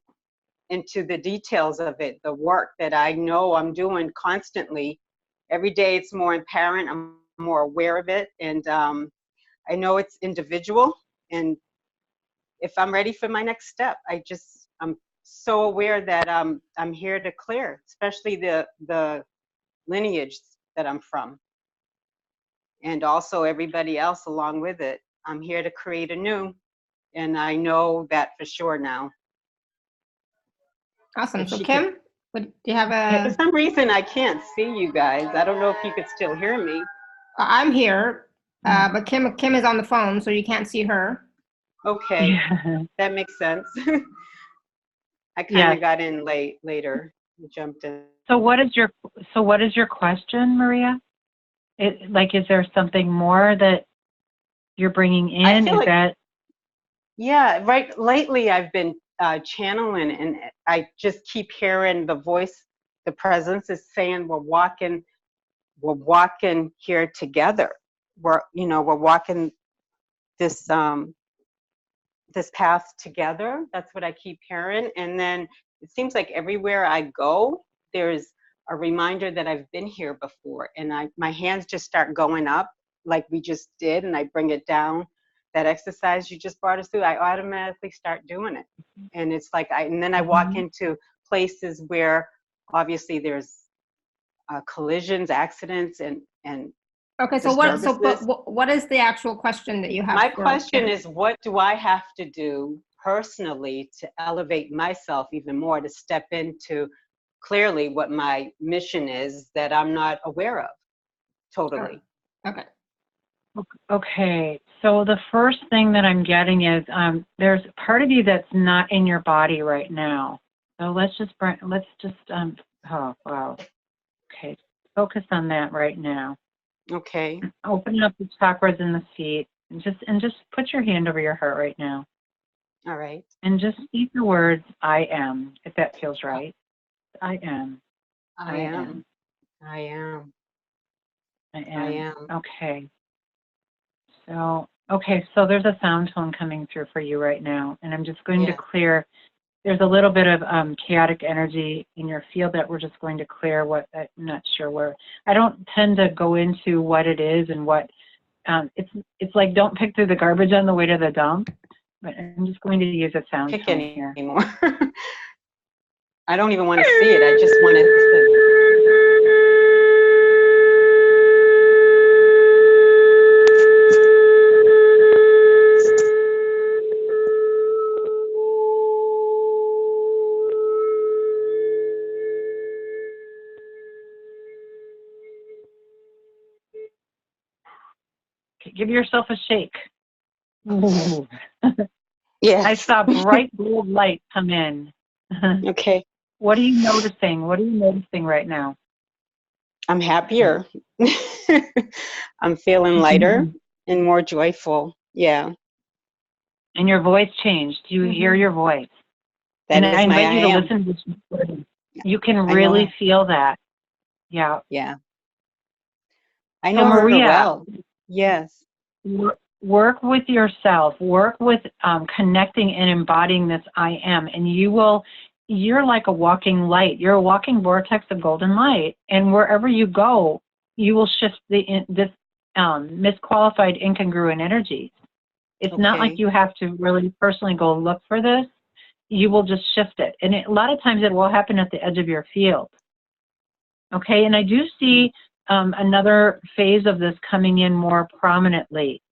into the details of it, the work that I know I'm doing constantly. Every day it's more apparent, I'm more aware of it, and I know it's individual, and if I'm ready for my next step, I'm so aware that I'm here to clear, especially the lineage that I'm from, and also everybody else along with it. I'm here to create anew, and I know that for sure now. Awesome. So Kim, do you have For some reason, I can't see you guys. I don't know if you could still hear me. I'm here, but Kim is on the phone, so you can't see her. Okay, that makes sense. I kind of got in later. Jumped in. So what is your question, Maria? Is there something more that you're bringing in? Yeah, right. Lately, I've been channeling, and I just keep hearing the voice. The presence is saying, "We're walking here together. We're walking this this path together." That's what I keep hearing, and then it seems like everywhere I go, there's a reminder that I've been here before, and my hands just start going up like we just did, and I bring it down. That exercise you just brought us through, I automatically start doing it, and it's like and then I walk into places where obviously there's collisions, accidents, and okay. So what is the actual question that you have? My question is, what do I have to do personally to elevate myself even more, to step into clearly what my mission is that I'm not aware of totally? Okay. Okay, so the first thing that I'm getting is there's part of you that's not in your body right now. So let's just oh wow. Okay, focus on that right now. Okay. Open up the chakras in the feet, and just put your hand over your heart right now. All right. And just speak the words "I am," if that feels right. I am. I am. I am. I am. I am. Okay. So there's a sound tone coming through for you right now, and I'm just going to clear. There's a little bit of chaotic energy in your field that we're just going to clear. I'm not sure where. I don't tend to go into what it is and what. It's like don't pick through the garbage on the way to the dump. But I'm just going to use a sound tone here. Anymore. I don't even want to see it. I just want to. Give yourself a shake. Yeah. I saw bright gold light come in. Okay. What are you noticing? What are you noticing right now? I'm happier. I'm feeling lighter and more joyful. Yeah. And your voice changed. You hear your voice. That and is I my invite you to I am. listen to this recording. You can I know really her. feel that. Yeah. Yeah. I So know her Maria, well. Yes. work with yourself. Work with connecting and embodying this I am. And you're like a walking light. You're a walking vortex of golden light. And wherever you go, you will shift this misqualified, incongruent energy. It's not like Okay. you have to really personally go look for this. You will just shift it. And a lot of times it will happen at the edge of your field. Okay, and I do see another phase of this coming in more prominently.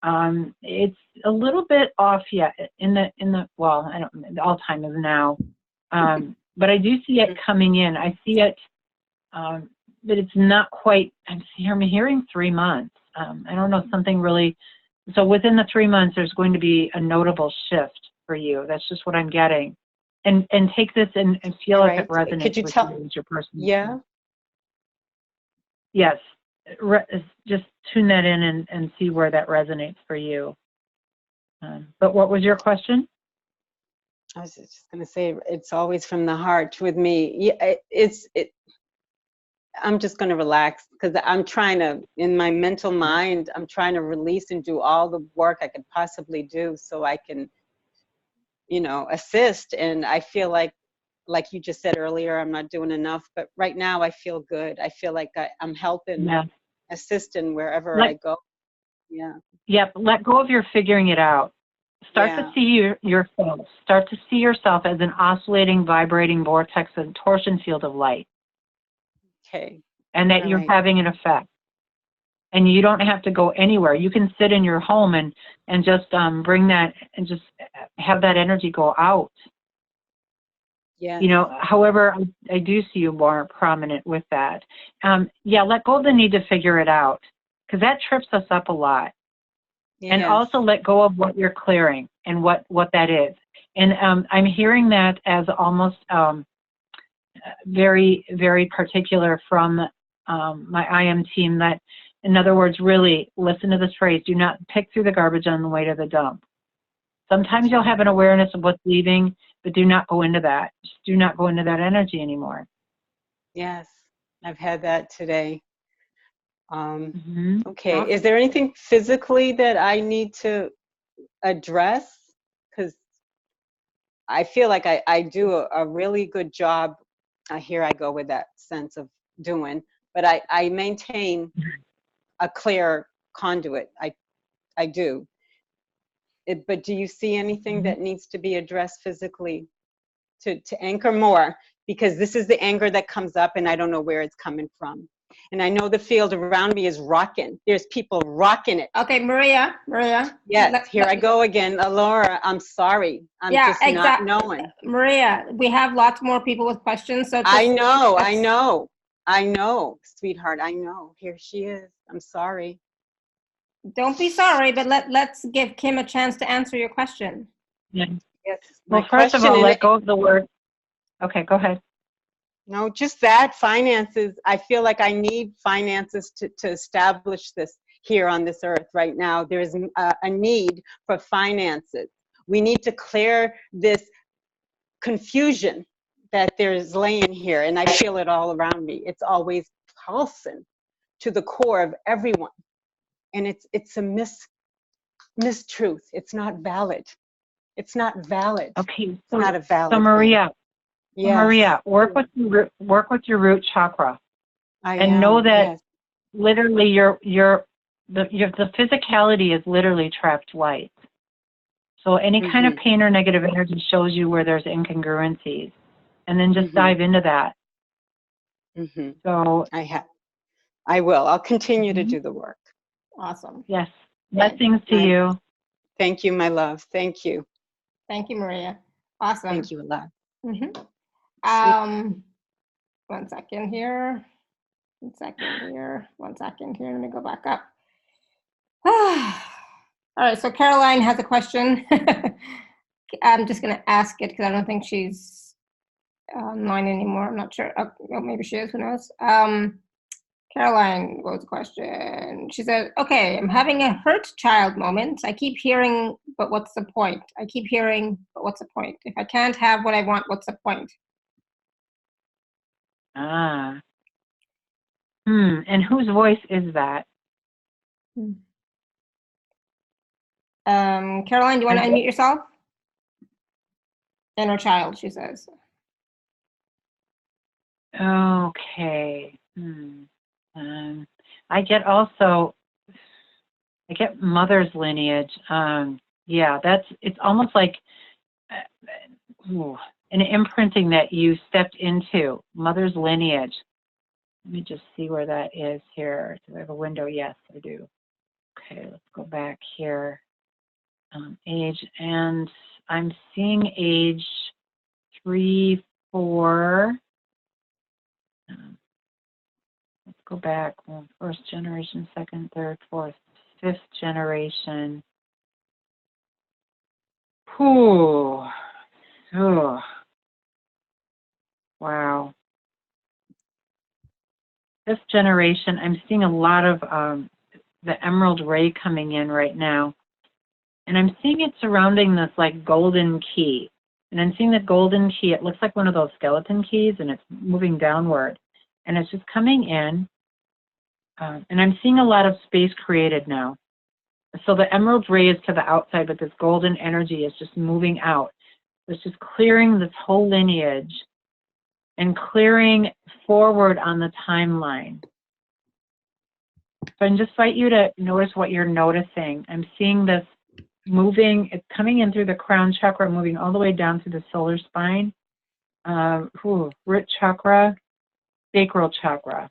It's a little bit off yet well, I don't, all time is now. But I do see it coming in. I see it, but it's not quite, I'm hearing 3 months. I don't know, something really, so within the 3 months, there's going to be a notable shift for you. That's just what I'm getting. And take this and feel if it resonates Could you with tell? you as your person. Yeah. Yes. Just tune that in and see where that resonates for you. But what was your question? I was just going to say, it's always from the heart with me. Yeah, I'm just going to relax because I'm trying to, in my mental mind, I'm trying to release and do all the work I could possibly do so I can, assist. And I feel like you just said earlier, I'm not doing enough. But right now I feel good. I feel like I'm helping, assisting wherever I go. Yeah. Yep. Let go of your figuring it out. Start to see yourself. Start to see yourself as an oscillating, vibrating vortex, a torsion field of light. Okay. And that you're having an effect. And you don't have to go anywhere. You can sit in your home and just bring that and just have that energy go out. Yeah. However, I do see you more prominent with that. Let go of the need to figure it out, because that trips us up a lot. Yes. And also let go of what you're clearing and what that is. And I'm hearing that as almost very, very particular from my I am team, that, in other words, really listen to this phrase: do not pick through the garbage on the way to the dump. Sometimes you'll have an awareness of what's leaving, but do not go into that. Just do not go into that energy anymore. Yes, I've had that today. Okay, Awesome. Is there anything physically that I need to address? Because I feel like I do a really good job. Here I go with that sense of doing, but I maintain a clear conduit. I do. But do you see anything that needs to be addressed physically to anchor more? Because this is the anger that comes up and I don't know where it's coming from. And I know the field around me is rocking. There's people rocking it. Okay, Maria. Yes, here I go again. Laura, I'm sorry. I'm just not knowing. Maria, we have lots more people with questions. So I know, sweetheart. I know. Here she is. I'm sorry. Don't be sorry, but let's give Kim a chance to answer your question. Yeah. Yes. Well, first of all, let go of the word. Okay, go ahead. No, just that, finances. I feel like I need finances to establish this here on this earth right now. There's a need for finances. We need to clear this confusion that there's laying here, and I feel it all around me. It's always pulsing to the core of everyone, and it's a mistruth. It's not valid. It's not valid. Okay, it's not a valid. So Maria, yes. Maria, work with your root chakra, and know that literally the physicality is literally trapped light. So any kind of pain or negative energy shows you where there's incongruencies, and then just dive into that. So I will. I'll continue to do the work. Awesome. Yes. Blessings to you. Thank you, my love. Thank you. Thank you, Maria. Awesome. Thank you a lot. 1 second here. 1 second here. 1 second here. Let me go back up. All right. So Caroline has a question. I'm just going to ask it because I don't think she's online anymore. I'm not sure. Oh, maybe she is. Who knows? Caroline was a question. She said, okay, I'm having a hurt child moment. I keep hearing, but what's the point? I keep hearing, but what's the point? If I can't have what I want, what's the point? Ah. And whose voice is that? Caroline, do you want to unmute yourself? Inner child, she says. Okay. I get mother's lineage. Yeah, it's almost like an imprinting that you stepped into, mother's lineage. Let me just see where that is here. Do I have a window? Yes, I do. Okay, let's go back here. Age, and I'm seeing age 3, 4. Let's go back. Well, first generation, second, third, fourth, fifth generation. Whew. Oh. Wow. Fifth generation, I'm seeing a lot of the emerald ray coming in right now. And I'm seeing it surrounding this like golden key. And I'm seeing the golden key, it looks like one of those skeleton keys, and it's moving downward. And it's just coming in. And I'm seeing a lot of space created now. So the emerald ray is to the outside, but this golden energy is just moving out. It's just clearing this whole lineage and clearing forward on the timeline. So I just invite you to notice what you're noticing. I'm seeing this moving, it's coming in through the crown chakra, moving all the way down to the solar spine, root chakra, sacral chakra.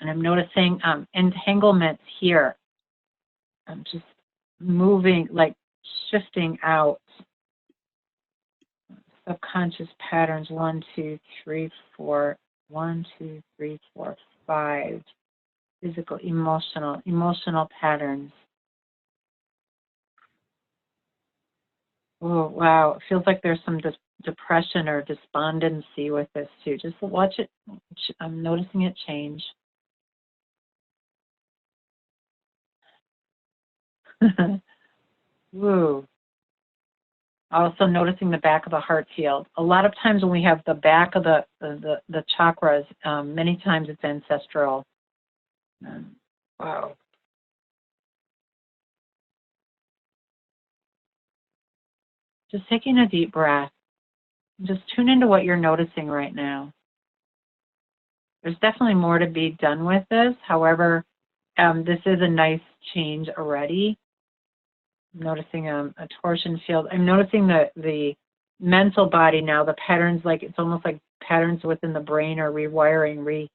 And I'm noticing entanglements here. I'm just moving, like shifting out. Subconscious patterns, 1, 2, 3, 4, 1, 2, 3, 4, 5. Physical, emotional patterns. Oh, wow. It feels like there's some depression or despondency with this too. Just watch it. I'm noticing it change. Woo. Also noticing the back of the heart field. A lot of times when we have the back of the chakras, many times it's ancestral. Wow. Just taking a deep breath. Just tune into what you're noticing right now. There's definitely more to be done with this. However, this is a nice change already. I'm noticing a torsion field. I'm noticing the mental body now, the patterns, like it's almost like patterns within the brain are rewiring,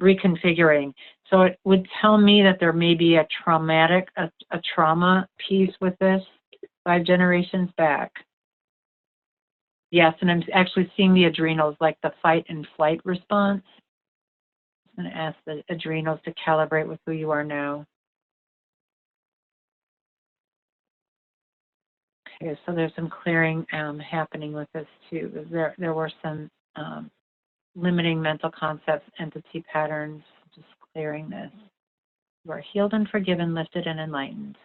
reconfiguring. So it would tell me that there may be a trauma piece with this 5 generations back. Yes, and I'm actually seeing the adrenals, like the fight and flight response. I'm going to ask the adrenals to calibrate with who you are now. Okay, so there's some clearing happening with this too. There were some limiting mental concepts, entity patterns, just clearing this. You are healed and forgiven, lifted and enlightened.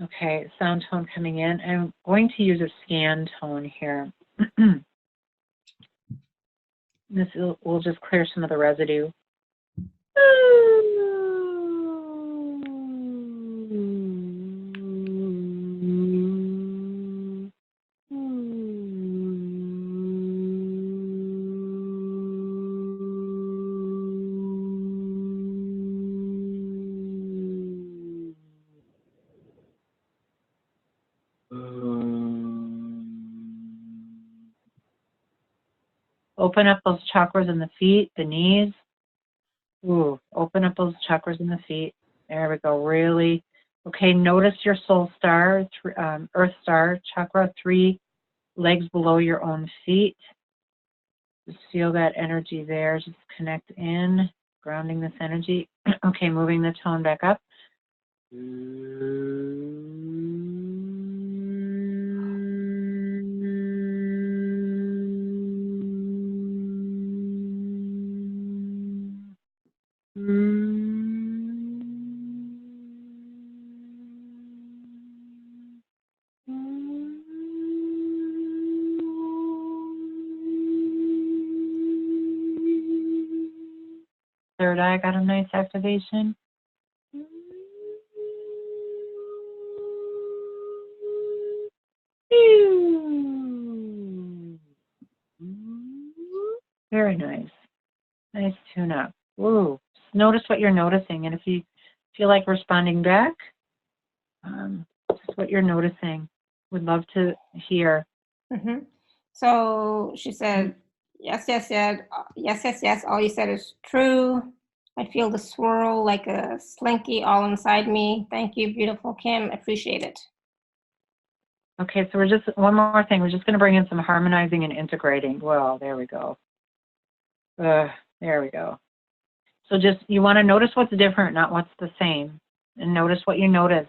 Okay, sound tone coming in. I'm going to use a scan tone here. This will just clear some of the residue. Open up those chakras in the feet, the knees. Ooh, open up those chakras in the feet. There we go, really. Okay, notice your soul star, earth star, chakra, 3 legs below your own feet. Just feel that energy there. Just connect in, grounding this energy. Okay, moving the tone back up. Third eye got a nice activation. Very nice. Nice tune up. Woo. Just notice what you're noticing. And if you feel like responding back, just what you're noticing. Would love to hear. Mm-hmm. So she said, yes, yes, yes, yes, yes, yes. All you said is true. I feel the swirl like a slinky all inside me. Thank you, beautiful Kim. Appreciate it. Okay, so we're just, one more thing. We're just going to bring in some harmonizing and integrating. Well, there we go. There we go. So just, you want to notice what's different, not what's the same. And notice what you notice.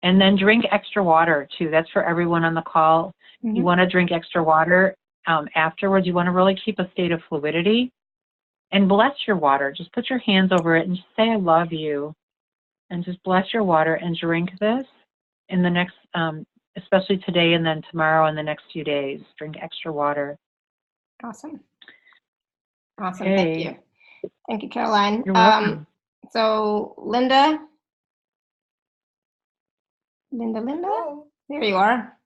And then drink extra water, too. That's for everyone on the call. You want to drink extra water afterwards. You want to really keep a state of fluidity. And bless your water. Just put your hands over it and just say, I love you. And just bless your water and drink this in the next, especially today and then tomorrow and the next few days. Drink extra water. Awesome. Awesome. Okay. Thank you. Thank you, Caroline. You're welcome. So Linda. Hello. There you are.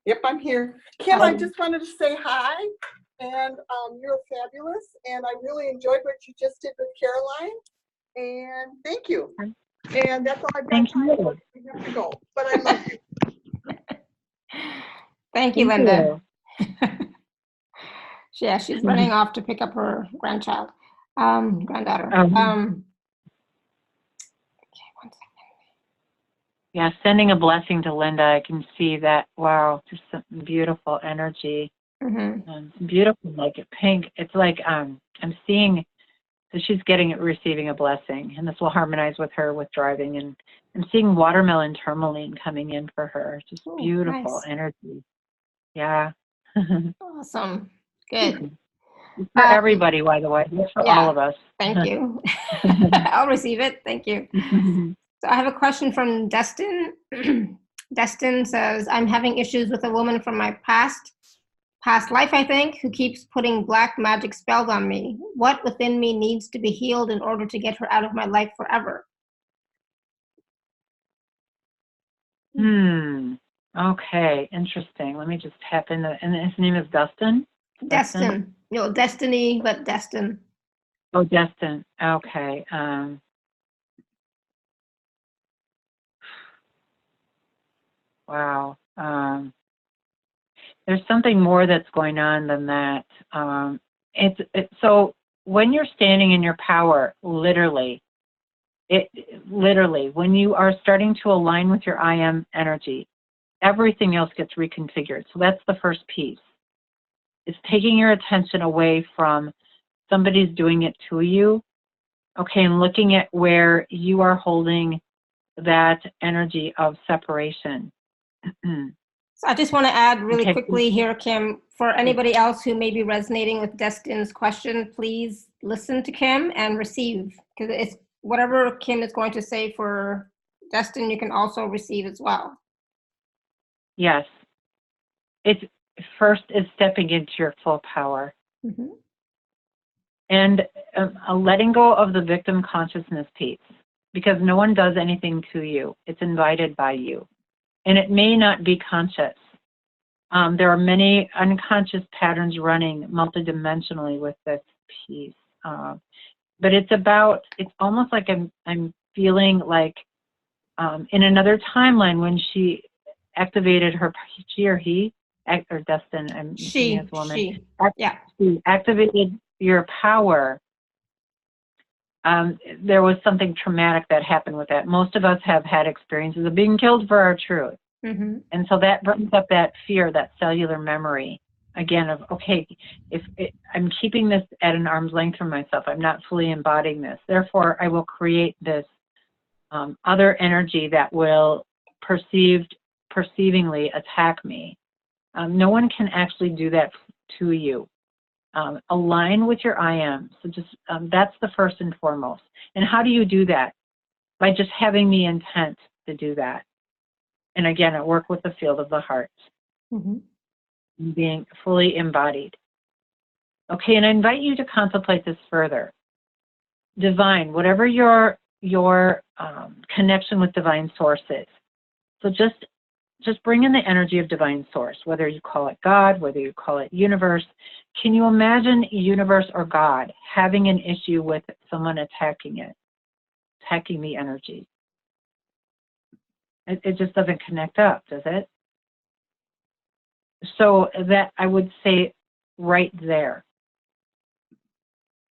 Yep, I'm here. Kim, I just wanted to say hi, and you're fabulous, and I really enjoyed what you just did with Caroline, and thank you. And that's all I've got Thank time you. for. We have to go, but I love you. Thank you, Linda. You. Yeah, she's running off to pick up her granddaughter. Yeah, sending a blessing to Linda. I can see that. Wow, just some beautiful energy. It's beautiful, like it pink. It's like I'm seeing that she's receiving a blessing, and this will harmonize with her with driving. And I'm seeing watermelon tourmaline coming in for her. Just beautiful nice. Energy. Yeah. Awesome. Good. For everybody, by the way. It's for all of us. Thank you. I'll receive it. Thank you. So I have a question from Destin. Destin says, I'm having issues with a woman from my past life, I think, who keeps putting black magic spells on me. What within me needs to be healed in order to get her out of my life forever? Okay, interesting. Let me just tap into, and his name is Dustin? Destin. No, Destiny, but Destin. Oh, Destin. Okay. Wow. There's something more that's going on than that. So when you're standing in your power, literally, when you are starting to align with your I am energy, everything else gets reconfigured. So that's the first piece. It's taking your attention away from somebody's doing it to you, okay, and looking at where you are holding that energy of separation. So I just want to add really quickly here, Kim, for anybody else who may be resonating with Destin's question, please listen to Kim and receive, because it's whatever Kim is going to say for Destin, you can also receive as well. Yes. It's first is stepping into your full power. And letting go of the victim consciousness piece, because no one does anything to you. It's invited by you. And it may not be conscious. There are many unconscious patterns running multidimensionally with this piece. But it's almost like I'm feeling like in another timeline when she activated she activated your power. There was something traumatic that happened with that. Most of us have had experiences of being killed for our truth. And so that brings up that fear, that cellular memory, again, of, okay, I'm keeping this at an arm's length from myself. I'm not fully embodying this. Therefore, I will create this other energy that will perceivingly attack me. No one can actually do that to you. Align with your I am. So just that's the first and foremost. And how do you do that? By just having the intent to do that. And again, I work with the field of the heart, being fully embodied. Okay, and I invite you to contemplate this further. Divine, whatever your connection with divine source is. So just bring in the energy of divine source, whether you call it God, whether you call it universe. Can you imagine universe or God having an issue with someone attacking the energy? It just doesn't connect up, does it? So that I would say right there.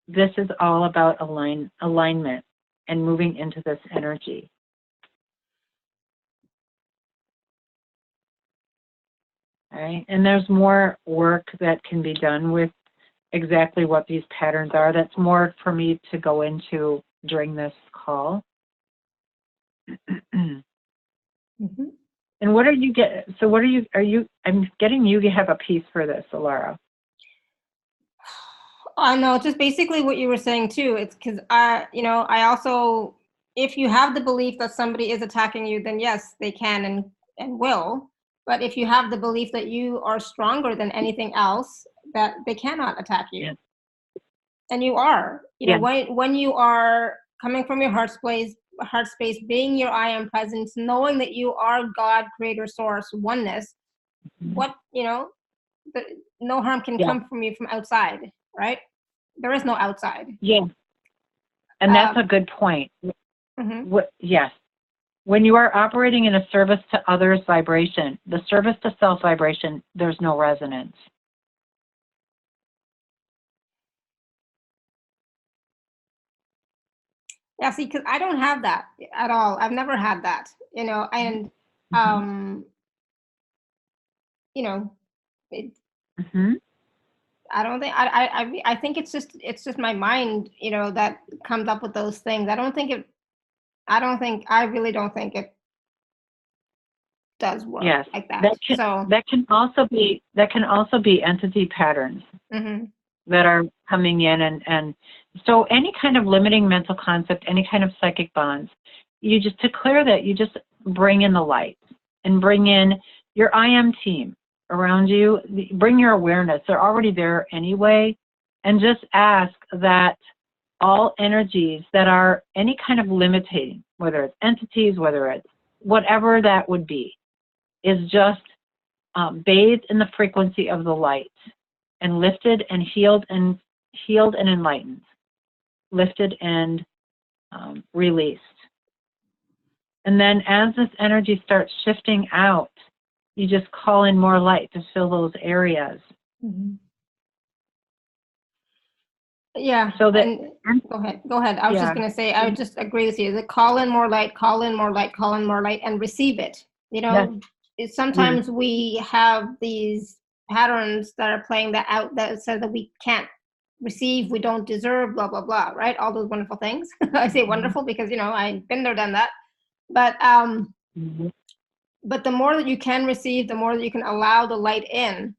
This is all about alignment and moving into this energy. All right, and there's more work that can be done with exactly what these patterns are. That's more for me to go into during this call. And what are you I'm getting you have a piece for this, Alara. No, just basically what you were saying too. It's because I also, if you have the belief that somebody is attacking you, then yes, they can and will. But if you have the belief that you are stronger than anything else, that they cannot attack you. Yeah. And you are, know, when you are coming from your heart space, being your I am presence, knowing that you are God, creator, source, oneness, no harm can come from you from outside, right? There is no outside. Yeah. And that's a good point. Yes. When you are operating in a service to others vibration, the service to self vibration, there's no resonance. Yeah, see, because I don't have that at all. I've never had that, and I don't think I think it's just my mind, that comes up with those things. I really don't think it does work like that. That can also be entity patterns that are coming in, and so any kind of limiting mental concept, any kind of psychic bonds, you just declare that, you just bring in the light and bring in your I am team around you, bring your awareness. They're already there anyway, and just ask that all energies that are any kind of limiting, whether it's entities, whether it's whatever that would be, is just bathed in the frequency of the light and lifted and healed and enlightened, lifted and released. And then as this energy starts shifting out, you just call in more light to fill those areas. Yeah. So that go ahead. I was just going to say, I would just agree with you. The call in more light, call in more light, call in more light, and receive it. Sometimes we have these patterns that are playing that out that says that we can't receive, we don't deserve, blah, blah, blah, right? All those wonderful things. I say wonderful because, I've been there, done that. But but the more that you can receive, the more that you can allow the light in,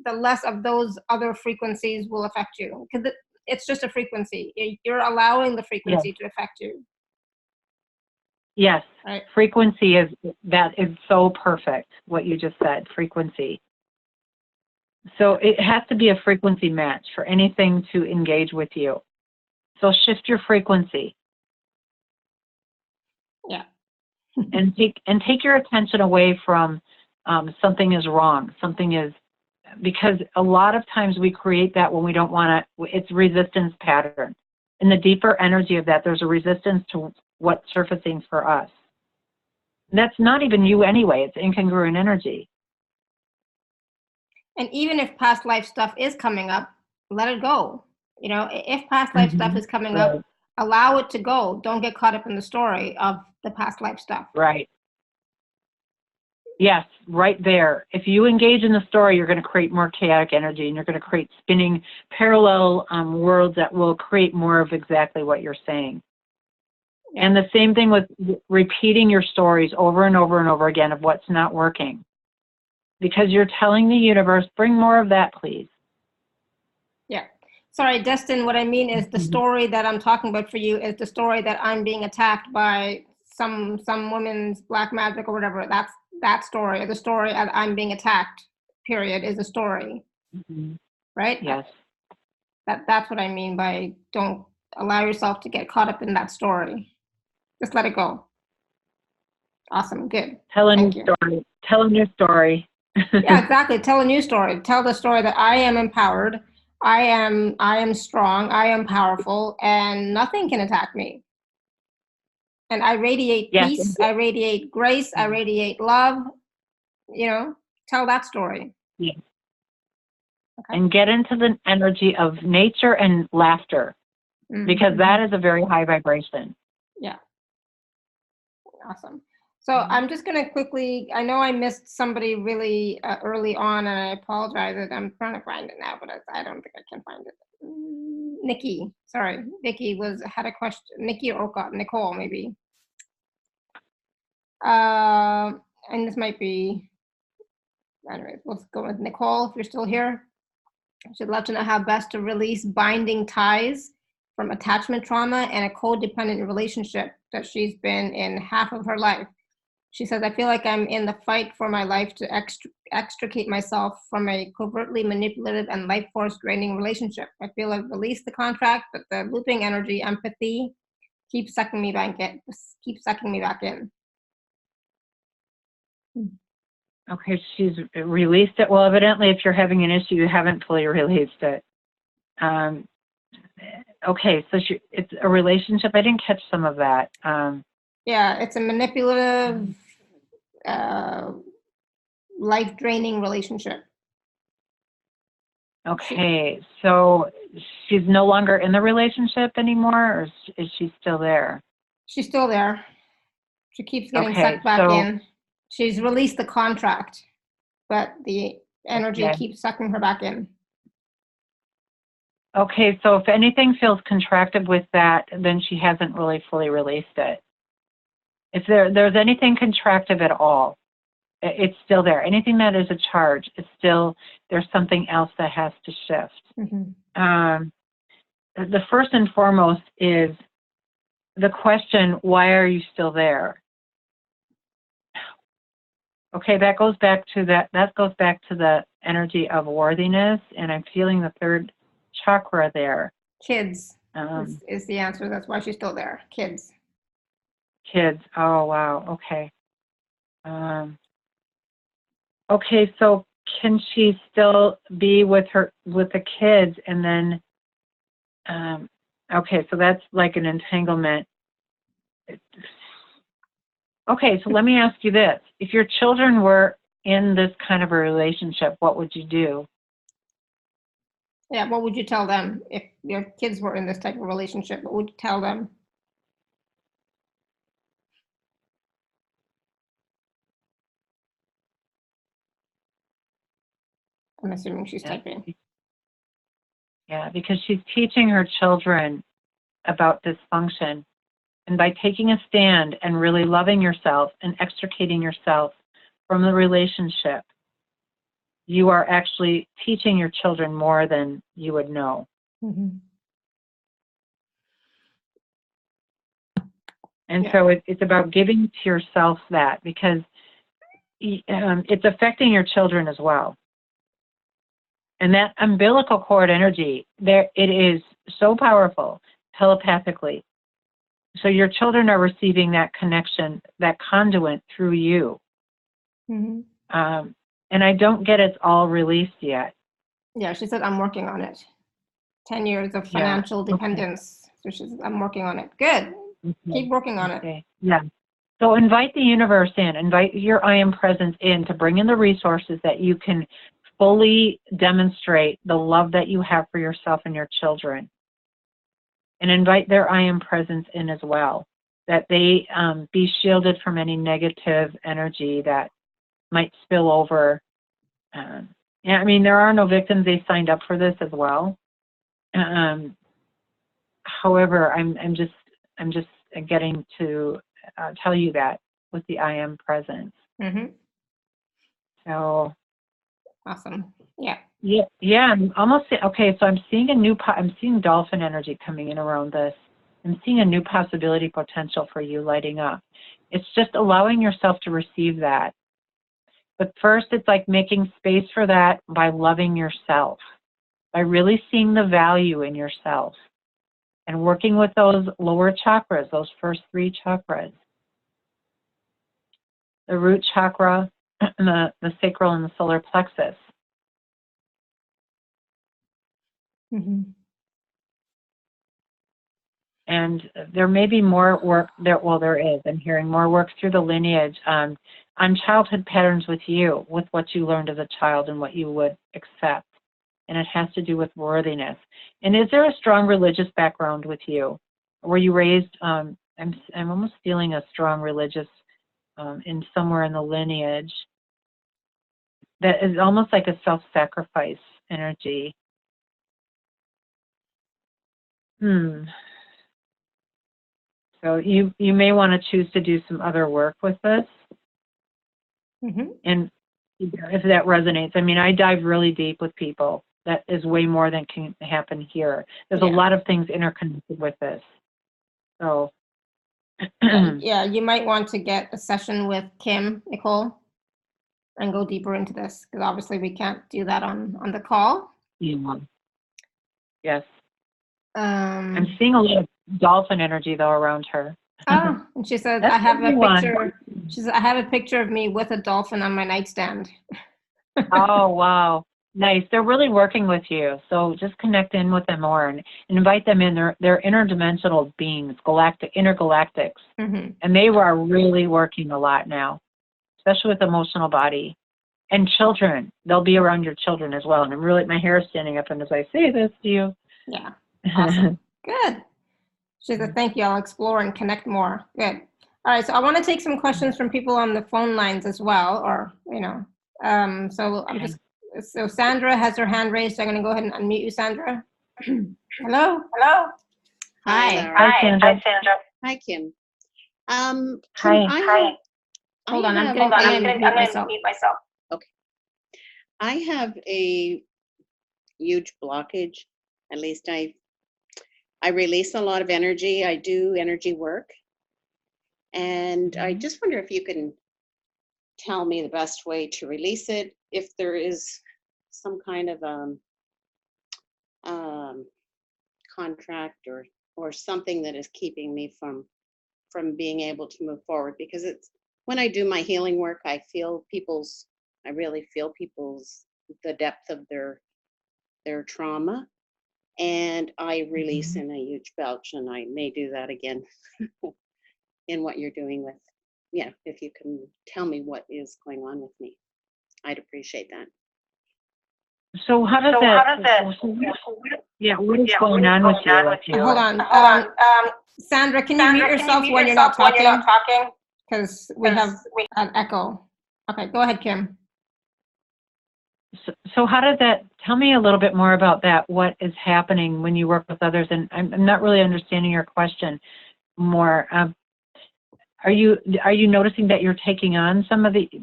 the less of those other frequencies will affect you. Because it's just a frequency. You're allowing the frequency to affect you. Yes, right. Frequency is so perfect, what you just said, frequency. So it has to be a frequency match for anything to engage with you. So shift your frequency. Yeah. and take your attention away from something is wrong, because a lot of times we create that when we don't want to. It's resistance pattern. In the deeper energy of that, there's a resistance to what's surfacing for us. And that's not even you anyway. It's incongruent energy. And even if past life stuff is coming up, let it go. If past life stuff is coming up, allow it to go. Don't get caught up in the story of the past life stuff. Right. Yes, right there. If you engage in the story, you're going to create more chaotic energy, and you're going to create spinning parallel worlds that will create more of exactly what you're saying. And the same thing with repeating your stories over and over and over again of what's not working. Because you're telling the universe, bring more of that, please. Yeah. Sorry, Destin, what I mean is the story that I'm talking about for you is the story that I'm being attacked by some woman's black magic or whatever. That's that story. The story I'm being attacked, period, is a story. Right? Yes. That's what I mean by don't allow yourself to get caught up in that story. Just let it go. Awesome. Good. Tell a new story. Tell a new story. Yeah, exactly. Tell a new story. Tell the story that I am empowered. I am strong. I am powerful, and nothing can attack me. And I radiate peace. I radiate grace. I radiate love. You know, tell that story. Yeah. Okay. And get into the energy of nature and laughter, because that is a very high vibration. Yeah. Awesome. So I'm just going to quickly, I know I missed somebody really early on, and I apologize. I'm trying to find it now, but I don't think I can find it. Nikki, sorry. Nikki had a question. Nikki or Nicole, maybe. And this might be, anyways, let's go with Nicole if you're still here. She'd love to know how best to release binding ties from attachment trauma and a codependent relationship that she's been in half of her life. She says, I feel like I'm in the fight for my life to extricate myself from a covertly manipulative and life force draining relationship. I feel I've released the contract, but the looping energy, empathy, keeps sucking me back in. Okay, she's released it. Well, evidently, if you're having an issue, you haven't fully released it. Okay, so it's a relationship. I didn't catch some of that. Yeah, it's a manipulative, life-draining relationship. Okay, so she's no longer in the relationship anymore, or is she still there? She's still there. She keeps getting sucked back in. She's released the contract, but the energy keeps sucking her back in. Okay, so if anything feels contracted with that, then she hasn't really fully released it. If there's anything contractive at all, it's still there. Anything that is a charge, it's still, there's something else that has to shift. The first and foremost is the question, why are you still there? Okay, that goes back to the energy of worthiness, and I'm feeling the third chakra there. Kids is the answer. That's why she's still there. Kids. Oh, wow. Okay. Okay, so can she still be with the kids, and then okay, so that's like an entanglement. Okay, so let me ask you this. If your children were in this kind of a relationship, what would you do? Yeah, what would you tell them if your kids were in this type of relationship? What would you tell them? I'm assuming she's typing. Yeah, because she's teaching her children about dysfunction. And by taking a stand and really loving yourself and extricating yourself from the relationship, you are actually teaching your children more than you would know. And so it's about giving to yourself that, because it's affecting your children as well. And that umbilical cord energy, it is so powerful telepathically. So your children are receiving that connection, that conduit through you. And I don't get it's all released yet. Yeah, she said, I'm working on it. 10 years of financial dependence. So she said, I'm working on it. Good. Keep working on it. Yeah. So invite the universe in, invite your I am presence in to bring in the resources that you can fully demonstrate the love that you have for yourself and your children. And invite their I am presence in as well, that they be shielded from any negative energy that might spill over. Yeah, I mean, there are no victims. They signed up for this as well. However, I'm just getting to tell you that with the I am presence. Mm-hmm. So Awesome. Yeah. yeah. I'm almost okay. So I'm seeing I'm seeing dolphin energy coming in around this. I'm seeing a new possibility potential for you lighting up. It's just allowing yourself to receive that. But first, it's like making space for that by loving yourself, by really seeing the value in yourself and working with those lower chakras, those first 3 chakras. The root chakra, the sacral, and the solar plexus. Mm-hmm. And there may be more work there. Well, there is. I'm hearing more work through the lineage on childhood patterns with you, with what you learned as a child and what you would accept. And it has to do with worthiness. And is there a strong religious background with you? Were you raised? I'm almost feeling a strong religious in somewhere in the lineage. That is almost like a self-sacrifice energy. So you may want to choose to do some other work with this. Mm-hmm. And if that resonates, I mean, I dive really deep with people. That is way more than can happen here. There's a lot of things interconnected with this. So yeah, you might want to get a session with Kim, Nicole, and go deeper into this, because obviously we can't do that on the call. yeah. Yes. I'm I'm seeing a lot of dolphin energy though around her. Oh, and she said, That's I have everyone. a picture. She said, I have a picture of me with a dolphin on my nightstand. Oh, wow. Nice. They're really working with you. So just connect in with them more and invite them in. They're interdimensional beings, intergalactics. Mm-hmm. And they are really working a lot now, especially with emotional body. And children. They'll be around your children as well. And I'm really, my hair is standing up and as I say this to you. Yeah. Awesome. Good. She said, thank you. I'll explore and connect more. Good. All right. So I want to take some questions from people on the phone lines as well, or, so Sandra has her hand raised. So I'm going to go ahead and unmute you, Sandra. Hello. Hello. Hi. Hi, Sandra. Hi, Sandra. Hi, Kim. Hi. Hold on. I'm going to mute myself. Okay. I have a huge blockage. At least I release a lot of energy. I do energy work. And I just wonder if you can tell me the best way to release it, if there is some kind of contract or something that is keeping me from being able to move forward. Because it's when I do my healing work, I really feel the depth of their trauma. And I release in a huge belch, and I may do that again in what you're doing with, if you can tell me what is going on with me, I'd appreciate that. So what is going on with you? Hold on. Sandra, can you mute yourself when you're not talking? Because we have an echo. Okay, go ahead, Kim. So how did that, tell me a little bit more about that. What is happening when you work with others? And I'm not really understanding your question more. Are you noticing that you're taking on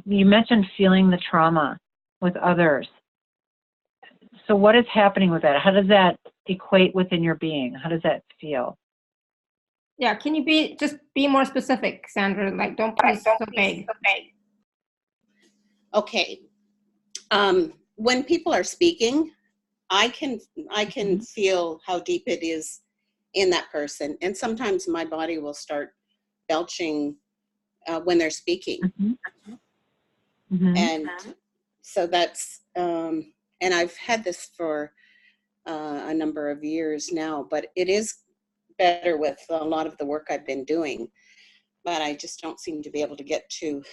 you mentioned feeling the trauma with others. So what is happening with that? How does that equate within your being? How does that feel? Yeah, can you be more specific, Sandra? Like, don't be so vague. Okay. When people are speaking, I can feel how deep it is in that person, and sometimes my body will start belching when they're speaking. And so that's and I've had this for a number of years now, but it is better with a lot of the work I've been doing, but I just don't seem to be able to get to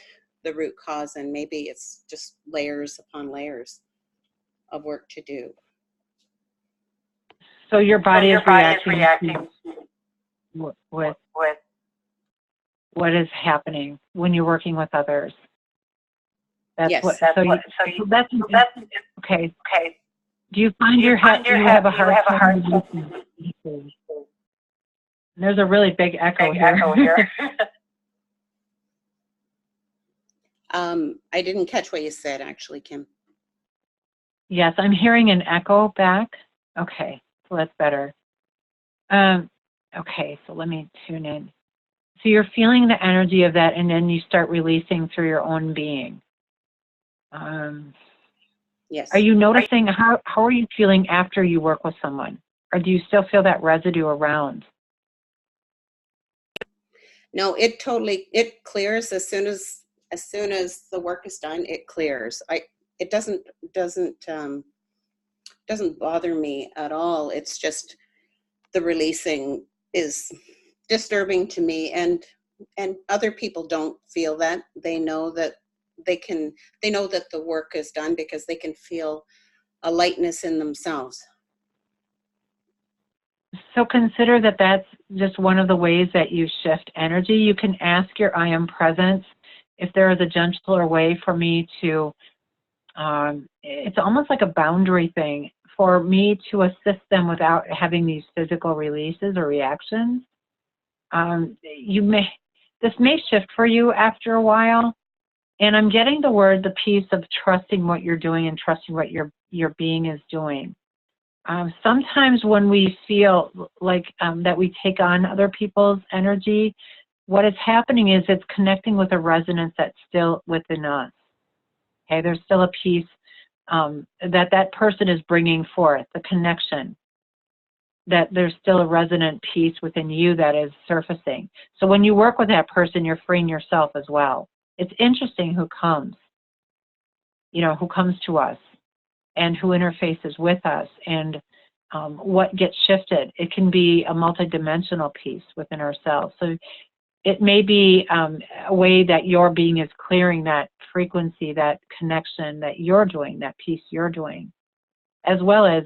the root cause, and maybe it's just layers upon layers of work to do. So your body is reacting with what is happening when you're working with others. That's yes. That's okay. Do you find you have a hard time? There's a really big echo here. I didn't catch what you said, actually, Kim. Yes, I'm hearing an echo back. Okay, so that's better. Okay, so let me tune in. So you're feeling the energy of that, and then you start releasing through your own being. Yes. Are you noticing, how are you feeling after you work with someone? Or do you still feel that residue around? No, it clears as soon as the work is done. It clears. It doesn't bother me at all. It's just the releasing is disturbing to me, and other people don't feel that. They know that they know that the work is done because they can feel a lightness in themselves. So consider that that's just one of the ways that you shift energy. You can ask your I am presence if there is a gentler way for me to, it's almost like a boundary thing, for me to assist them without having these physical releases or reactions. This may shift for you after a while. And I'm getting the piece of trusting what you're doing and trusting what your being is doing. Sometimes when we feel like that we take on other people's energy, what is happening is it's connecting with a resonance that's still within us. Okay, there's still a piece that person is bringing forth, the connection, that there's still a resonant piece within you that is surfacing. So when you work with that person, you're freeing yourself as well. It's interesting who comes, who comes to us and who interfaces with us, and what gets shifted. It can be a multidimensional piece within ourselves. So it may be a way that your being is clearing that frequency, that connection that you're doing, that piece you're doing, as well as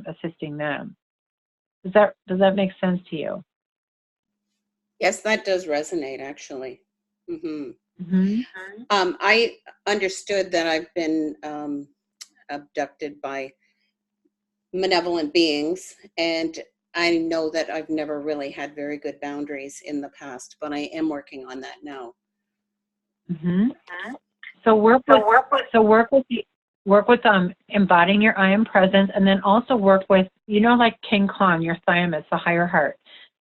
assisting them. Does that make sense to you? Yes, that does resonate, actually. Mm-hmm. Mm-hmm. I understood that I've been abducted by malevolent beings, and I know that I've never really had very good boundaries in the past, but I am working on that now. Mm-hmm. So work with embodying your I am presence, and then also work with, like King Kong, your thymus, the higher heart.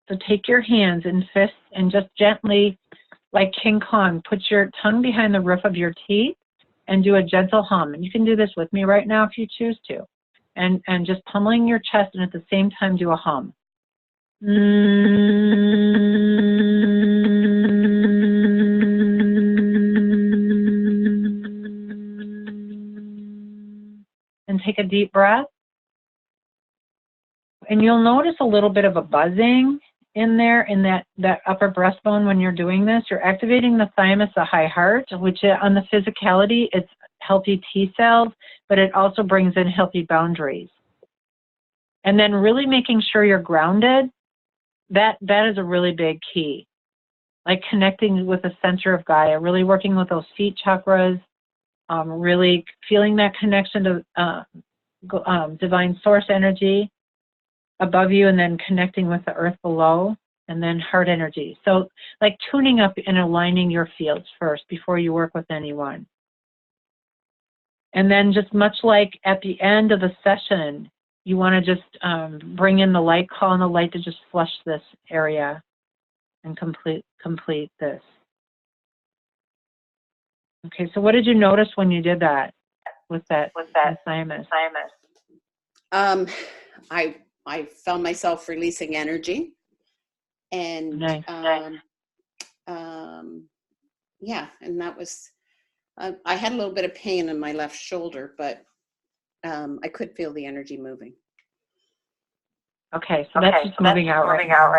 So take your hands and fists and just gently, like King Kong, put your tongue behind the roof of your teeth and do a gentle hum. And you can do this with me right now if you choose to. And just pummeling your chest, and at the same time do a hum. And take a deep breath. And you'll notice a little bit of a buzzing in there, in that upper breastbone when you're doing this. You're activating the thymus, the high heart, which on the physicality, it's healthy T cells, but it also brings in healthy boundaries. And then really making sure you're grounded, that is a really big key. Like connecting with the center of Gaia, really working with those feet chakras, really feeling that connection to divine source energy above you, and then connecting with the earth below, and then heart energy. So like tuning up and aligning your fields first before you work with anyone. And then just much like at the end of the session, you want to just bring in the light, call on the light to just flush this area and complete this. Okay, so what did you notice when you did that with that thymus? I found myself releasing energy, and Nice. Yeah, and that was, I had a little bit of pain in my left shoulder, but I could feel the energy moving. Okay, so that's just moving out right now.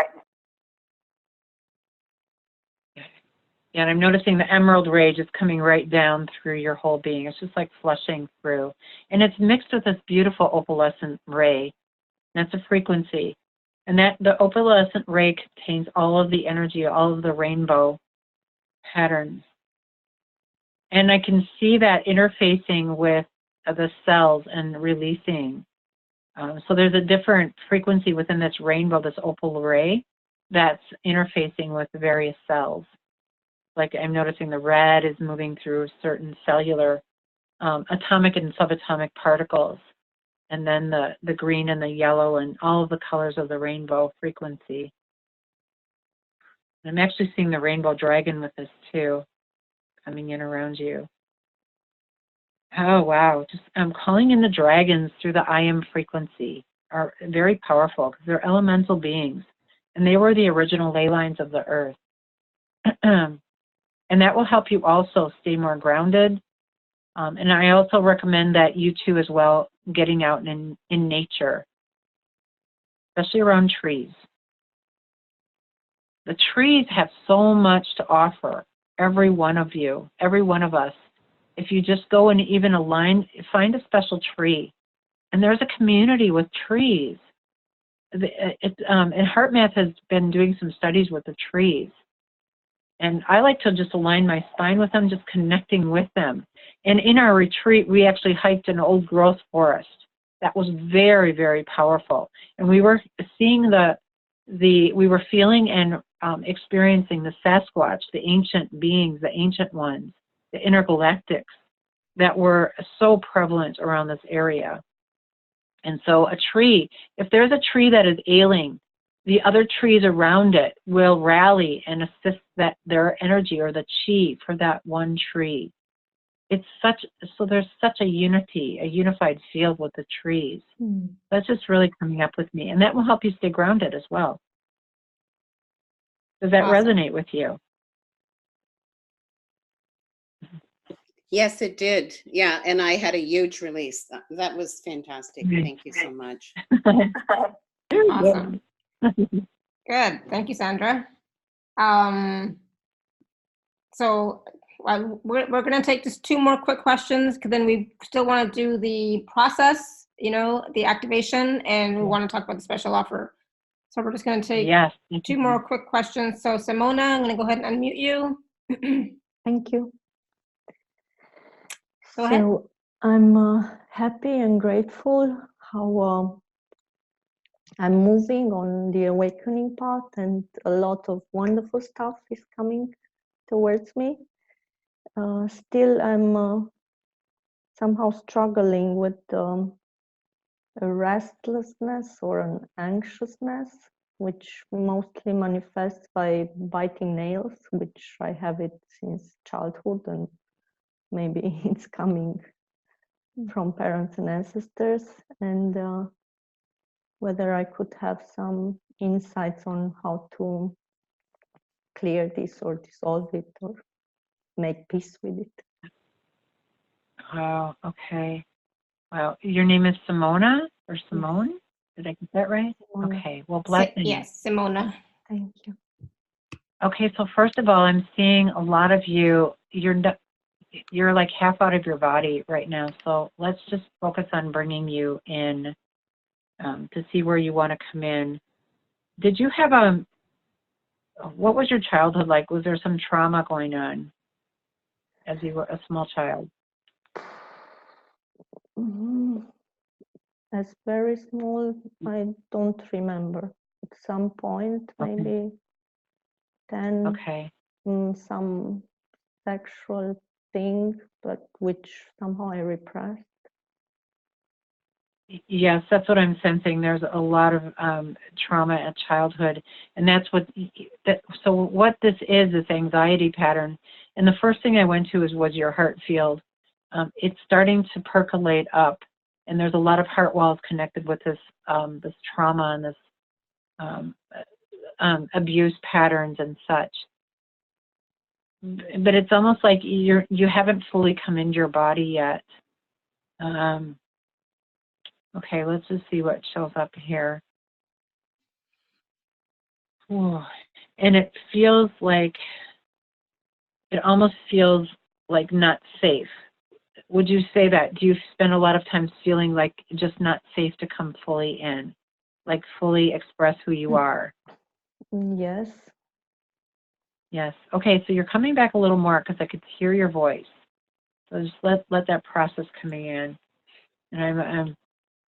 Yeah, and I'm noticing the emerald ray just coming right down through your whole being. It's just like flushing through. And it's mixed with this beautiful opalescent ray. That's a frequency. And that the opalescent ray contains all of the energy, all of the rainbow patterns. And I can see that interfacing with the cells and releasing. So there's a different frequency within this rainbow, this opal ray, that's interfacing with the various cells. Like I'm noticing the red is moving through certain cellular atomic and subatomic particles, and then the green and the yellow and all of the colors of the rainbow frequency. And I'm actually seeing the rainbow dragon with this too, coming in around you. Oh, wow. Just I'm calling in the dragons through the I am frequency. Are very powerful because they're elemental beings, and they were the original ley lines of the earth. And that will help you also stay more grounded. And I also recommend that you too as well, getting out in nature, especially around trees. The trees have so much to offer, every one of you, every one of us. If you just go and even align, find a special tree. And there's a community with trees. And HeartMath has been doing some studies with the trees. And I like to just align my spine with them, just connecting with them. And in our retreat, we actually hiked an old growth forest. That was very, very powerful. And we were seeing we were feeling and experiencing the Sasquatch, the ancient beings, the ancient ones, the intergalactics that were so prevalent around this area. And so a tree, if there's a tree that is ailing, the other trees around it will rally and assist their energy or the chi for that one tree. So there's such a unity, a unified field with the trees. That's just really coming up with me. And that will help you stay grounded as well. Does that resonate with you? Yes, it did. Yeah, and I had a huge release. That was fantastic. Thank you so much. Awesome. Good. Thank you, Sandra. So we're going to take just 2 more quick questions, because then we still want to do the process, the activation, and we want to talk about the special offer. So we're just going to take 2 more quick questions. So Simona, I'm going to go ahead and unmute you. Thank you. Go ahead. So I'm happy and grateful how I'm moving on the awakening path, and a lot of wonderful stuff is coming towards me. Still, I'm somehow struggling with a restlessness or an anxiousness, which mostly manifests by biting nails, which I have it since childhood, and maybe it's coming from parents and ancestors, and whether I could have some insights on how to clear this or dissolve it or make peace with it. Oh, okay. Wow. Your name is Simona or Simone? Yes. Did I get that right? Simona. Okay. Well, blessings. Yes, Simona. Thank you. Okay. So first of all, I'm seeing a lot of you. You're like half out of your body right now. So let's just focus on bringing you in to see where you want to come in. Did you have what was your childhood like? Was there some trauma going on as you were a small child? As very small, I don't remember. At some point, maybe 10. Okay. Some sexual thing, but which somehow I repressed. Yes, that's what I'm sensing. There's a lot of trauma at childhood, and that's what. So what this is anxiety pattern. And the first thing I went to was your heart field. It's starting to percolate up, and there's a lot of heart walls connected with this this trauma and this abuse patterns and such. But it's almost like you haven't fully come into your body yet. Okay, let's just see what shows up here. Oh, and it feels like, it almost feels like not safe. Would you say that? Do you spend a lot of times feeling like just not safe to come fully in, like fully express who you are? Yes. Yes. Okay, so you're coming back a little more because I could hear your voice. So just let that process coming in. And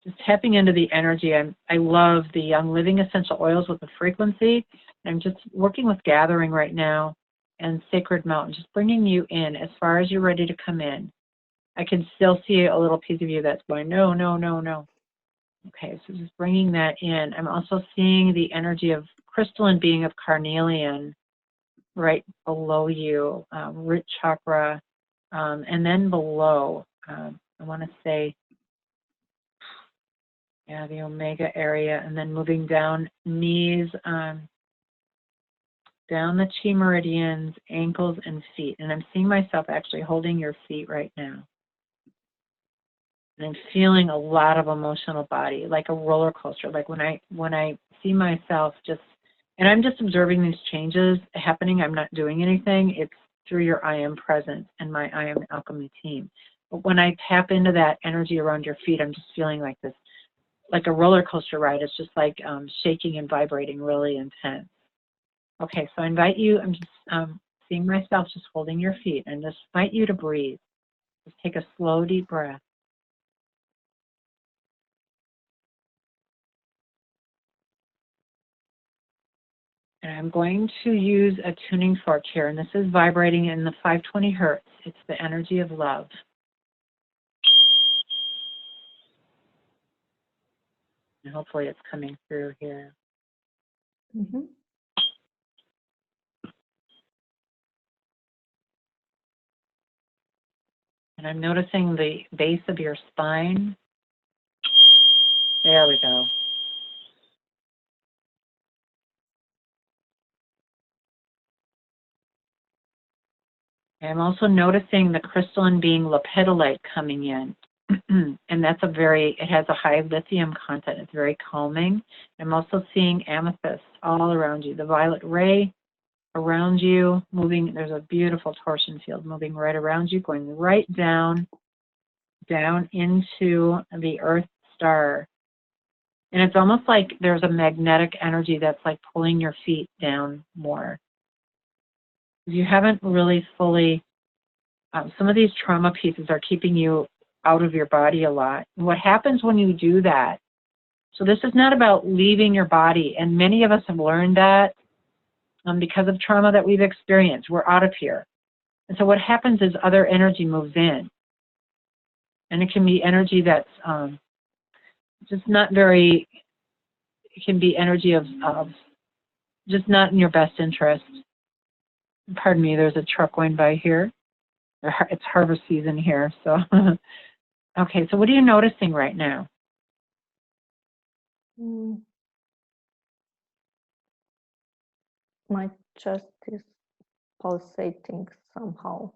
just tapping into the energy. I love the Young Living essential oils with the frequency. I'm just working with gathering right now and Sacred Mountain, just bringing you in as far as you're ready to come in. I can still see a little piece of you that's going, no, no, no, no. Okay, so just bringing that in. I'm also seeing the energy of crystalline being of carnelian right below you, root chakra, and then below, I want to say, yeah, the omega area, and then moving down knees, down the chi meridians, ankles, and feet. And I'm seeing myself actually holding your feet right now. And I'm feeling a lot of emotional body, like a roller coaster. Like when I see myself just, and I'm just observing these changes happening. I'm not doing anything. It's through your I Am Presence and my I Am Alchemy team. But when I tap into that energy around your feet, I'm just feeling like this, like a roller coaster ride. It's just like shaking and vibrating, really intense. Okay, so I invite you, I'm just seeing myself just holding your feet, and just invite you to breathe. Just take a slow, deep breath. And I'm going to use a tuning fork here, and this is vibrating in the 520 hertz. It's the energy of love. And hopefully it's coming through here. Mm-hmm. And I'm noticing the base of your spine. There we go. I'm also noticing the crystalline being lepidolite coming in. And that's it has a high lithium content. It's very calming. I'm also seeing amethyst all around you. The violet ray around you, moving, there's a beautiful torsion field moving right around you, going right down into the Earth star. And it's almost like there's a magnetic energy that's like pulling your feet down more. You haven't really fully, some of these trauma pieces are keeping you out of your body a lot. And what happens when you do that, so this is not about leaving your body, and many of us have learned that because of trauma that we've experienced. We're out of here. And so what happens is other energy moves in. And it can be energy that's just not very, it can be energy of just not in your best interest. Pardon me, there's a truck going by here. It's harvest season here, so. Okay, so what are you noticing right now? My chest is pulsating somehow.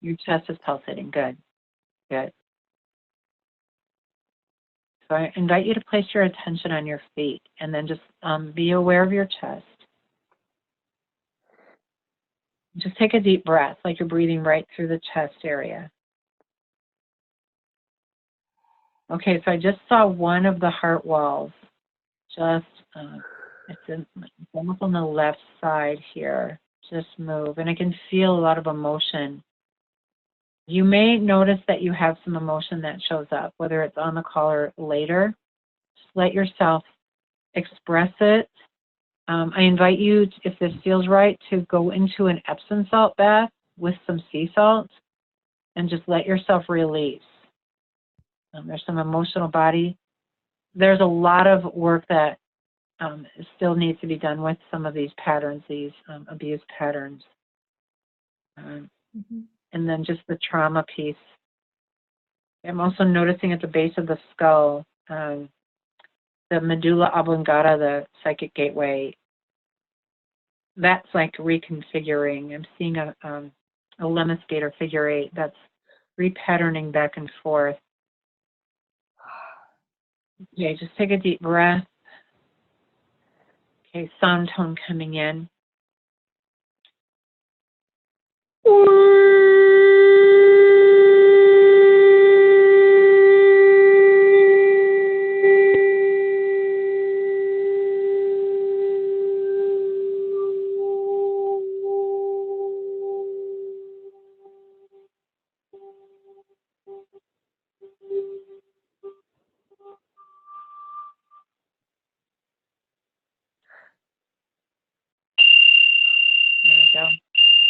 Your chest is pulsating, good, good. So I invite you to place your attention on your feet and then just be aware of your chest. Just take a deep breath, like you're breathing right through the chest area. Okay, so I just saw one of the heart walls. Just, it's almost on the left side here. Just move, and I can feel a lot of emotion. You may notice that you have some emotion that shows up, whether it's on the call or later. Just let yourself express it. I invite you, if this feels right, to go into an Epsom salt bath with some sea salt and just let yourself release. There's some emotional body. There's a lot of work that still needs to be done with some of these patterns, these abuse patterns. And then just the trauma piece. I'm also noticing at the base of the skull, the medulla oblongata, the psychic gateway, that's like reconfiguring. I'm seeing a lemniscator figure 8 that's repatterning back and forth. Okay, just take a deep breath. Okay, sound tone coming in.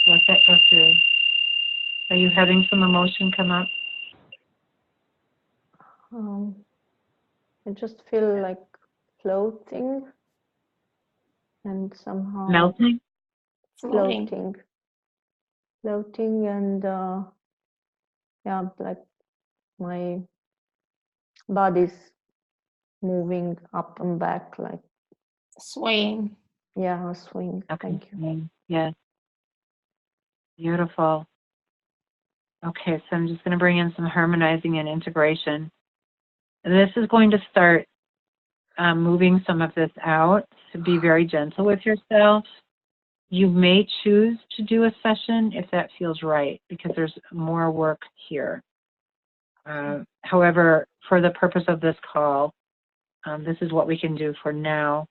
let that go through. Are you having some emotion come up? I just feel like floating and somehow Melting? floating and yeah, like my body's moving up and back, like Swaying. yeah, a swing. Okay. Thank you. Yes. Beautiful. Okay, so I'm just going to bring in some harmonizing and integration. This is going to start moving some of this out, so be very gentle with yourself. You may choose to do a session if that feels right, because there's more work here. However, for the purpose of this call, this is what we can do for now.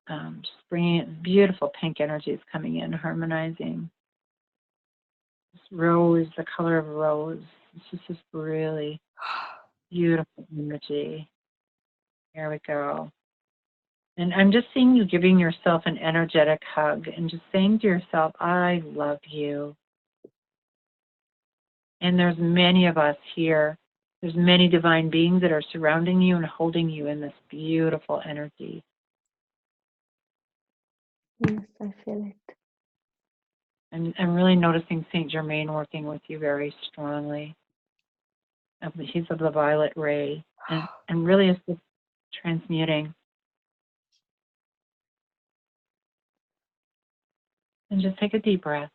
Just bringing in beautiful pink energies coming in, harmonizing. This rose, the color of rose. This is just really beautiful energy. There we go. And I'm just seeing you giving yourself an energetic hug and just saying to yourself, I love you. And there's many of us here. There's many divine beings that are surrounding you and holding you in this beautiful energy. Yes, I feel it. And I'm really noticing Saint Germain working with you very strongly. He's of the violet ray, and really is just transmuting. And just take a deep breath.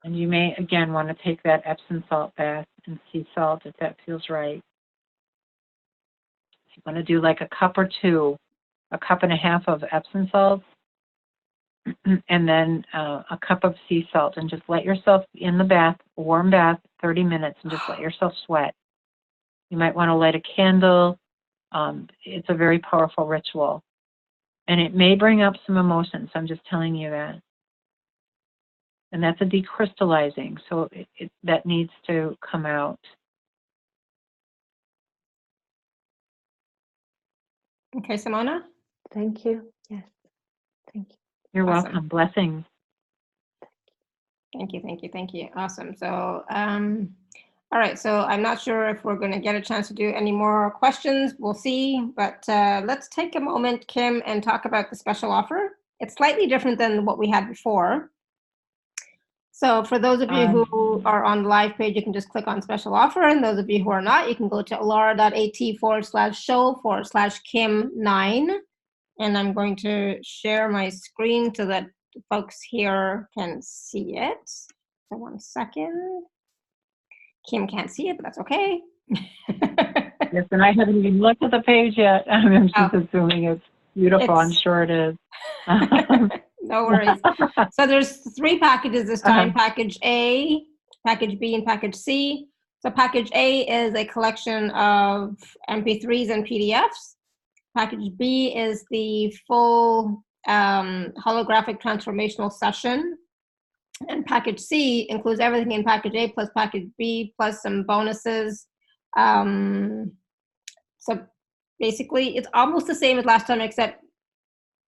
And you may, again, want to take that Epsom salt bath and sea salt if that feels right. If you want to do like a cup or two, a cup and a half of Epsom salts, and then a cup of sea salt, and just let yourself in the bath, a warm bath, 30 minutes, and just let yourself sweat. You might want to light a candle. It's a very powerful ritual. And it may bring up some emotions, so I'm just telling you that. And that's a decrystallizing, so that needs to come out. Okay, Simona? Thank you. Yes, thank you. You're Awesome. welcome. Blessings. Thank you, thank you, thank you. Awesome. So, all right. So I'm not sure if we're going to get a chance to do any more questions. We'll see. But let's take a moment, Kim, and talk about the special offer. It's slightly different than what we had before. So for those of you who are on the live page, you can just click on special offer. And those of you who are not, you can go to alara.at/show/Kim9. And I'm going to share my screen so that the folks here can see it. So 1 second. Kim can't see it, but that's okay. Yes, and I haven't even looked at the page yet. I'm just assuming it's beautiful. I'm sure it is. No worries. So there's 3 packages this time, package A, package B, and package C. So package A is a collection of MP3s and PDFs. Package B is the full holographic transformational session. And package C includes everything in package A plus package B plus some bonuses. So basically, it's almost the same as last time, except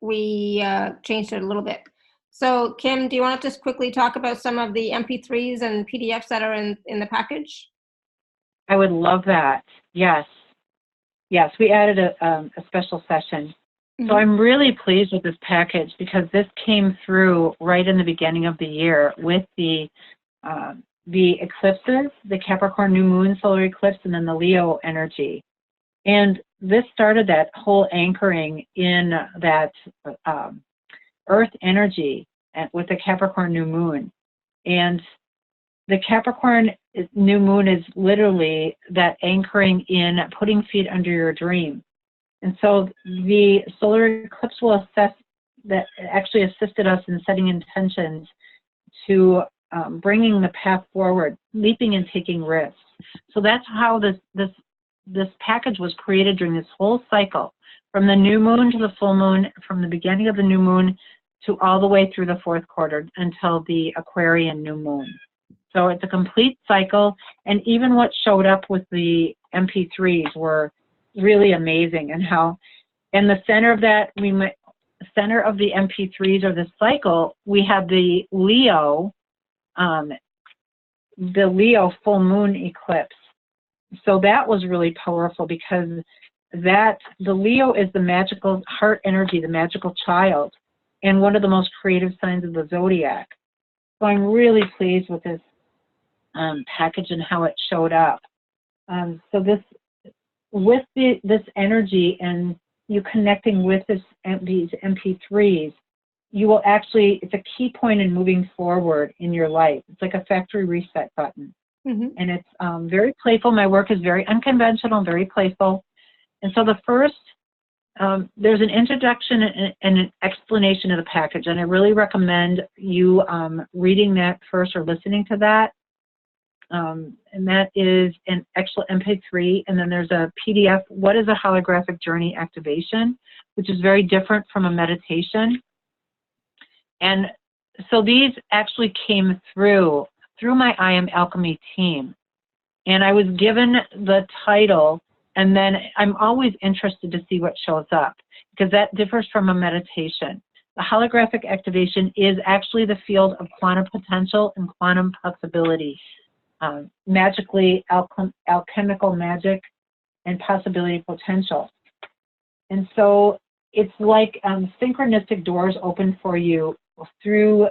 we changed it a little bit. So Kim, do you want to just quickly talk about some of the MP3s and PDFs that are in the package? I would love that. Yes. Yes, we added a special session. So I'm really pleased with this package because this came through right in the beginning of the year with the eclipses, the Capricorn new moon solar eclipse, and then the Leo energy. And this started that whole anchoring in that earth energy with the Capricorn new moon. And the Capricorn new moon is literally that anchoring in putting feet under your dream. And so the solar eclipse will actually assisted us in setting intentions to bringing the path forward, leaping and taking risks. So that's how this package was created during this whole cycle, from the new moon to the full moon, from the beginning of the new moon to all the way through the 4th quarter until the Aquarian new moon. So it's a complete cycle, and even what showed up with the MP3s were really amazing, and how in the center of that center of the MP3s or the cycle, we had the Leo full moon eclipse. So that was really powerful because the Leo is the magical heart energy, the magical child, and one of the most creative signs of the zodiac. So I'm really pleased with this package and how it showed up. So this energy and you connecting with these MP3s, you will actually, it's a key point in moving forward in your life. It's like a factory reset button. And it's very playful. My work is very unconventional, very playful. And so the first, there's an introduction and an explanation of the package. And I really recommend you reading that first or listening to that. And that is an actual MP3. And then there's a PDF, What is a Holographic Journey Activation, which is very different from a meditation. And so these actually came through my I Am Alchemy team. And I was given the title, and then I'm always interested to see what shows up, because that differs from a meditation. The holographic activation is actually the field of quantum potential and quantum possibility, magically, alchemical magic, and possibility potential. And so it's like synchronistic doors open for you through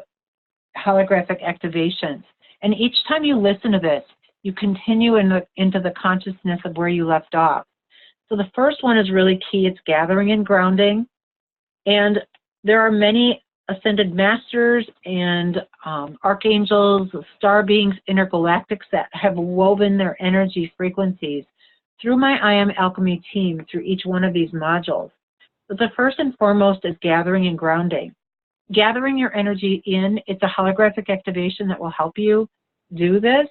holographic activations. And each time you listen to this, you continue into the consciousness of where you left off. So the first one is really key. It's gathering and grounding. And there are many ascended masters and archangels, star beings, intergalactics that have woven their energy frequencies through my I Am Alchemy team through each one of these modules. But the first and foremost is gathering and grounding. Gathering your energy in, it's a holographic activation that will help you do this.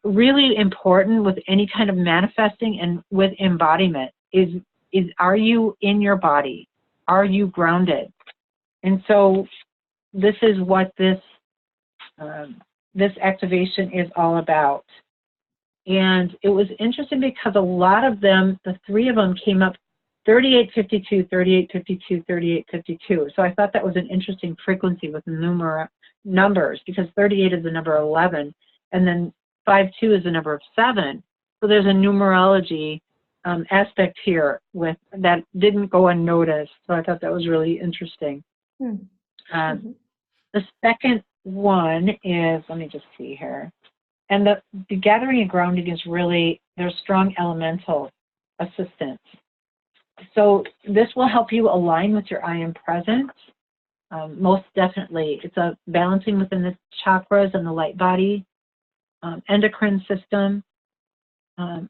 Really important with any kind of manifesting and with embodiment is are you in your body? Are you grounded? And so this is what this activation is all about. And it was interesting because a lot of them, the three of them came up 3852, 3852, 3852. So I thought that was an interesting frequency with the numbers, because 38 is the number 11, and then 52 is the number of 7. So there's a numerology aspect here with that didn't go unnoticed. So I thought that was really interesting. The second one is, let me just see here. And the gathering and grounding is really, there's strong elemental assistance. So this will help you align with your I Am Presence. Most definitely. It's a balancing within the chakras and the light body, endocrine system.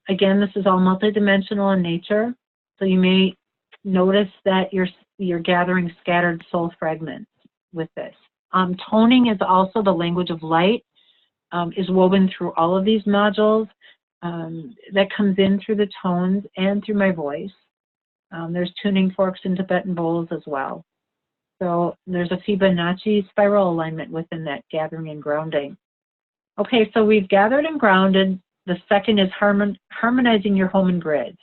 Again, this is all multidimensional in nature. So you may notice that you're gathering scattered soul fragments with this. Toning is also the language of light, is woven through all of these modules. That comes in through the tones and through my voice. There's tuning forks in Tibetan bowls as well. So there's a Fibonacci spiral alignment within that gathering and grounding. Okay, so we've gathered and grounded. The second is harmonizing your home and grids.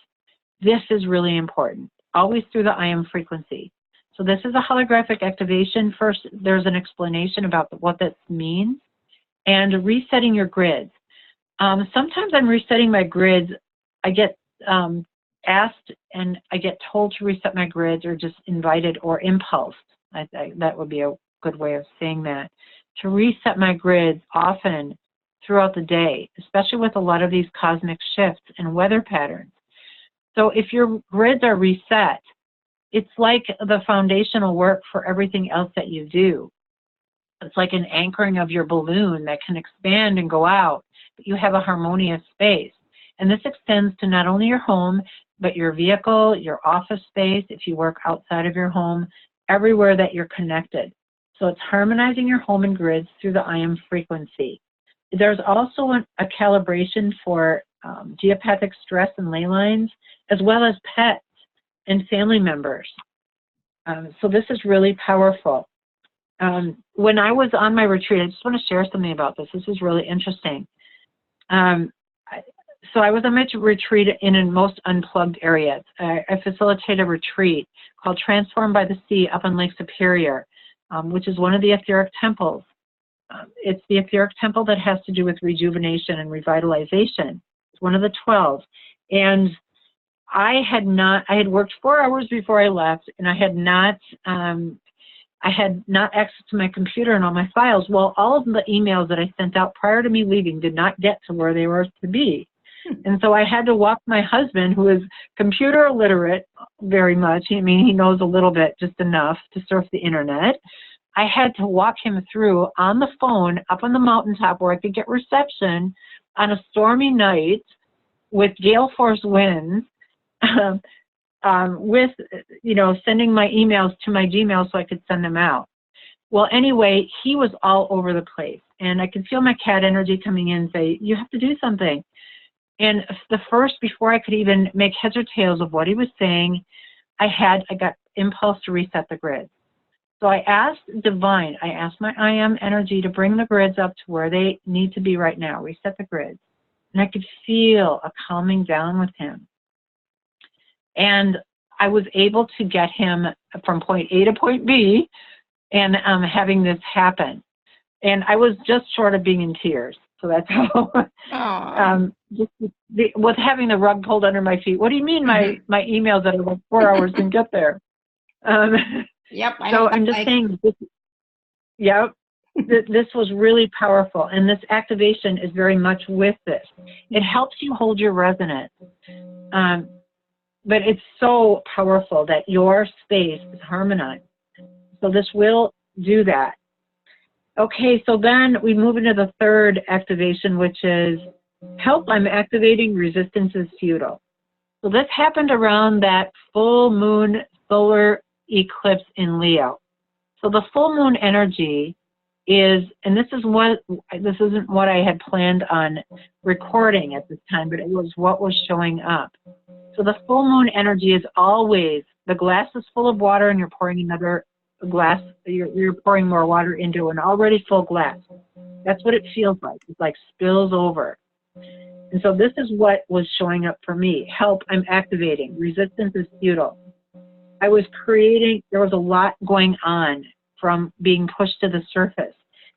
This is really important, always through the I Am frequency. So this is a holographic activation. First, there's an explanation about what that means, and resetting your grids. Sometimes I'm resetting my grids. I get asked and I get told to reset my grids, or just invited or impulsed. That would be a good way of saying that. To reset my grids often throughout the day, especially with a lot of these cosmic shifts and weather patterns. So if your grids are reset, it's like the foundational work for everything else that you do. It's like an anchoring of your balloon that can expand and go out, but you have a harmonious space. And this extends to not only your home, but your vehicle, your office space, if you work outside of your home, everywhere that you're connected. So it's harmonizing your home and grids through the I Am frequency. There's also a calibration for geopathic stress and ley lines, as well as pets and family members. So this is really powerful. When I was on my retreat, I just want to share something about this. This is really interesting. So I was on my retreat in a most unplugged area. I facilitate a retreat called Transformed by the Sea up on Lake Superior, which is one of the etheric temples. It's the etheric temple that has to do with rejuvenation and revitalization. It's one of the 12. And I had worked 4 hours before I left, and I had not access to my computer and all my files. Well, all of the emails that I sent out prior to me leaving did not get to where they were to be. And so I had to walk my husband, who is computer illiterate very much. I mean, he knows a little bit, just enough to surf the internet. I had to walk him through on the phone up on the mountaintop where I could get reception on a stormy night with gale force winds, with, sending my emails to my Gmail so I could send them out. Well, anyway, he was all over the place. And I could feel my cat energy coming in and say, you have to do something. And before I could even make heads or tails of what he was saying, I got impulse to reset the grid. So I asked Divine, I asked my I Am energy to bring the grids up to where they need to be right now, reset the grids. And I could feel a calming down with him. And I was able to get him from point A to point B and having this happen. And I was just short of being in tears. So that's how, with having the rug pulled under my feet. What do you mean my emails that are like 4 hours didn't get there? Yep. So I'm just saying, this was really powerful. And this activation is very much with this. It helps you hold your resonance. But it's so powerful that your space is harmonized. So this will do that. Okay, so then we move into the third activation, which is help, I'm activating, resistance is futile. So this happened around that full moon solar eclipse in Leo. So the full moon energy is, and this isn't what I had planned on recording at this time, but it was what was showing up. So the full moon energy is always, the glass is full of water and you're pouring another glass, you're pouring more water into an already full glass. That's what it feels like. It's like spills over. And so this is what was showing up for me. Help, I'm activating. Resistance is futile. I was creating, there was a lot going on from being pushed to the surface.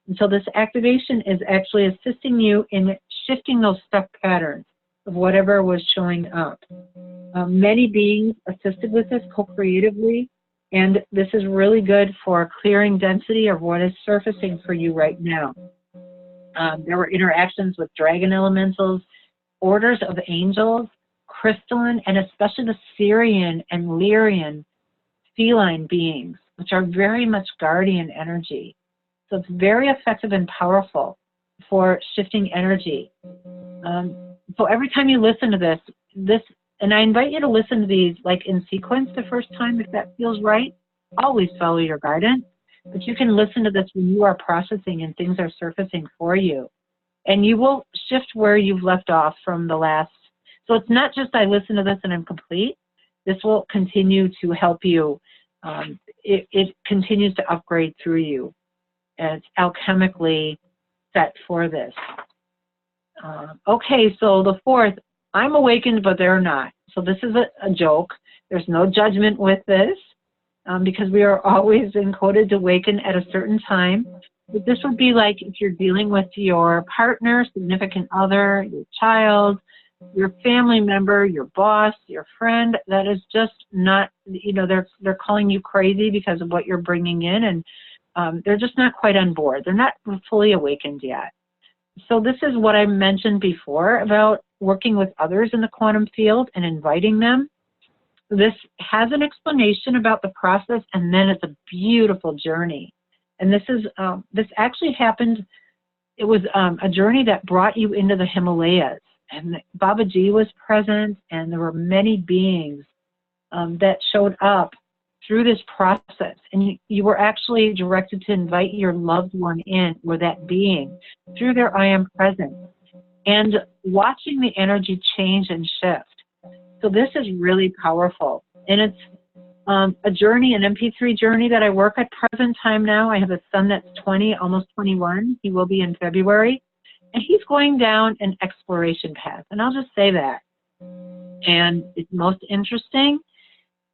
And so this activation is actually assisting you in shifting those stuck patterns of whatever was showing up. Many beings assisted with this co-creatively, and this is really good for clearing density of what is surfacing for you right now. There were interactions with dragon elementals, orders of angels, crystalline, and especially the Syrian and Lyrian feline beings, which are very much guardian energy. So it's very effective and powerful for shifting energy. So every time you listen to this, and I invite you to listen to these like in sequence the first time if that feels right. Always follow your guidance, but you can listen to this when you are processing and things are surfacing for you. And you will shift where you've left off from the last. So it's not just I listen to this and I'm complete. This will continue to help you. It continues to upgrade through you. And it's alchemically set for this. Okay, so the fourth, I'm awakened, but they're not. So this is a joke. There's no judgment with this because we are always encoded to awaken at a certain time. But this would be like if you're dealing with your partner, significant other, your child, your family member, your boss, your friend, that is just not, they're calling you crazy because of what you're bringing in, and they're just not quite on board. They're not fully awakened yet. So this is what I mentioned before about working with others in the quantum field and inviting them. This has an explanation about the process, and then it's a beautiful journey. And this actually happened, it was a journey that brought you into the Himalayas. And Babaji was present, and there were many beings that showed up through this process. And you were actually directed to invite your loved one in, or that being, through their I Am presence, and watching the energy change and shift. So this is really powerful. And it's a journey, an MP3 journey that I work at present time now. I have a son that's 20, almost 21. He will be in February. And he's going down an exploration path, and I'll just say that. And it's most interesting,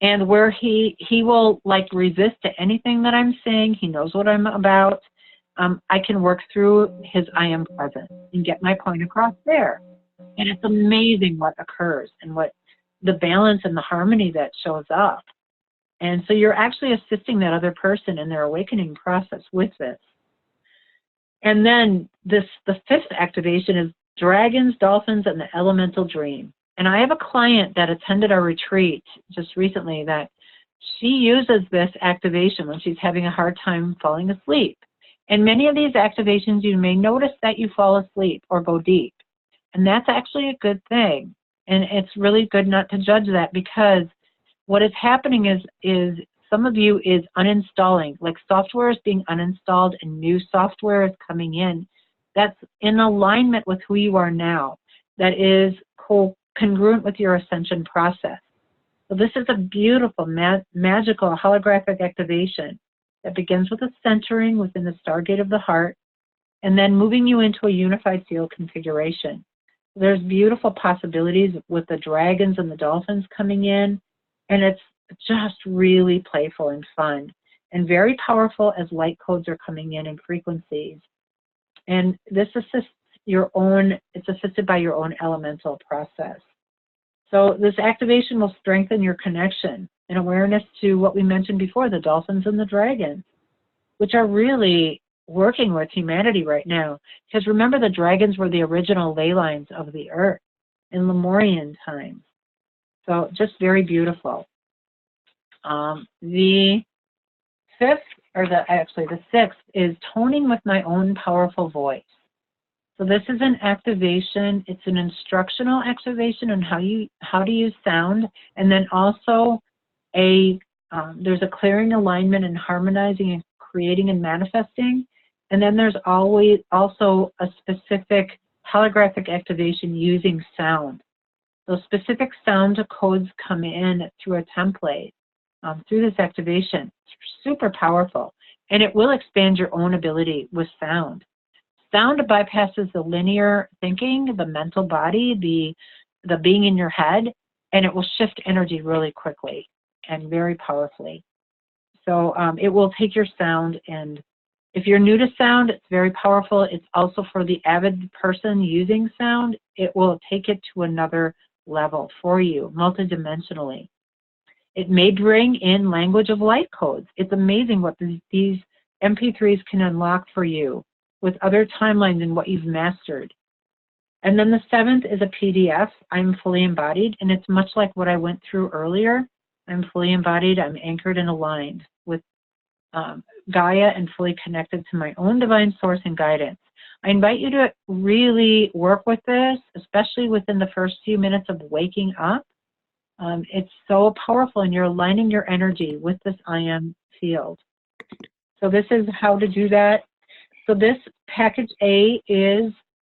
and where he will like resist to anything that I'm saying. He knows what I'm about. I can work through his I am present and get my point across there. And it's amazing what occurs and what the balance and the harmony that shows up. And so you're actually assisting that other person in their awakening process with this. And then the fifth activation is dragons, dolphins, and the elemental dream. And I have a client that attended our retreat just recently that she uses this activation when she's having a hard time falling asleep. And many of these activations, you may notice that you fall asleep or go deep. And that's actually a good thing. And it's really good not to judge that, because what is happening is some of you is uninstalling, like software is being uninstalled and new software is coming in. That's in alignment with who you are now. That is congruent with your ascension process. So this is a beautiful, magical, holographic activation that begins with a centering within the stargate of the heart, and then moving you into a unified field configuration. There's beautiful possibilities with the dragons and the dolphins coming in, and it's just really playful and fun, and very powerful as light codes are coming in and frequencies. And this assists your own, it's assisted by your own elemental process. So this activation will strengthen your connection and awareness to what we mentioned before, the dolphins and the dragons, which are really working with humanity right now. Because remember, the dragons were the original ley lines of the earth in Lemurian times. So just very beautiful. The sixth is toning with my own powerful voice. So this is an activation. It's an instructional activation on how to use sound, and then also there's a clearing, alignment, and harmonizing, and creating and manifesting. And then there's always also a specific holographic activation using sound. So specific sound codes come in through a template through this activation. It's super powerful, and it will expand your own ability with sound. Sound bypasses the linear thinking, the mental body, the being in your head, and it will shift energy really quickly and very powerfully. So it will take your sound, and if you're new to sound, it's very powerful. It's also for the avid person using sound. It will take it to another level for you, multidimensionally. It may bring in language of light codes. It's amazing what these MP3s can unlock for you with other timelines and what you've mastered. And then the seventh is a PDF. I'm fully embodied, and it's much like what I went through earlier. I'm fully embodied. I'm anchored and aligned with Gaia and fully connected to my own divine source and guidance. I invite you to really work with this, especially within the first few minutes of waking up. It's so powerful, and you're aligning your energy with this I am field. So this is how to do that. So this package A is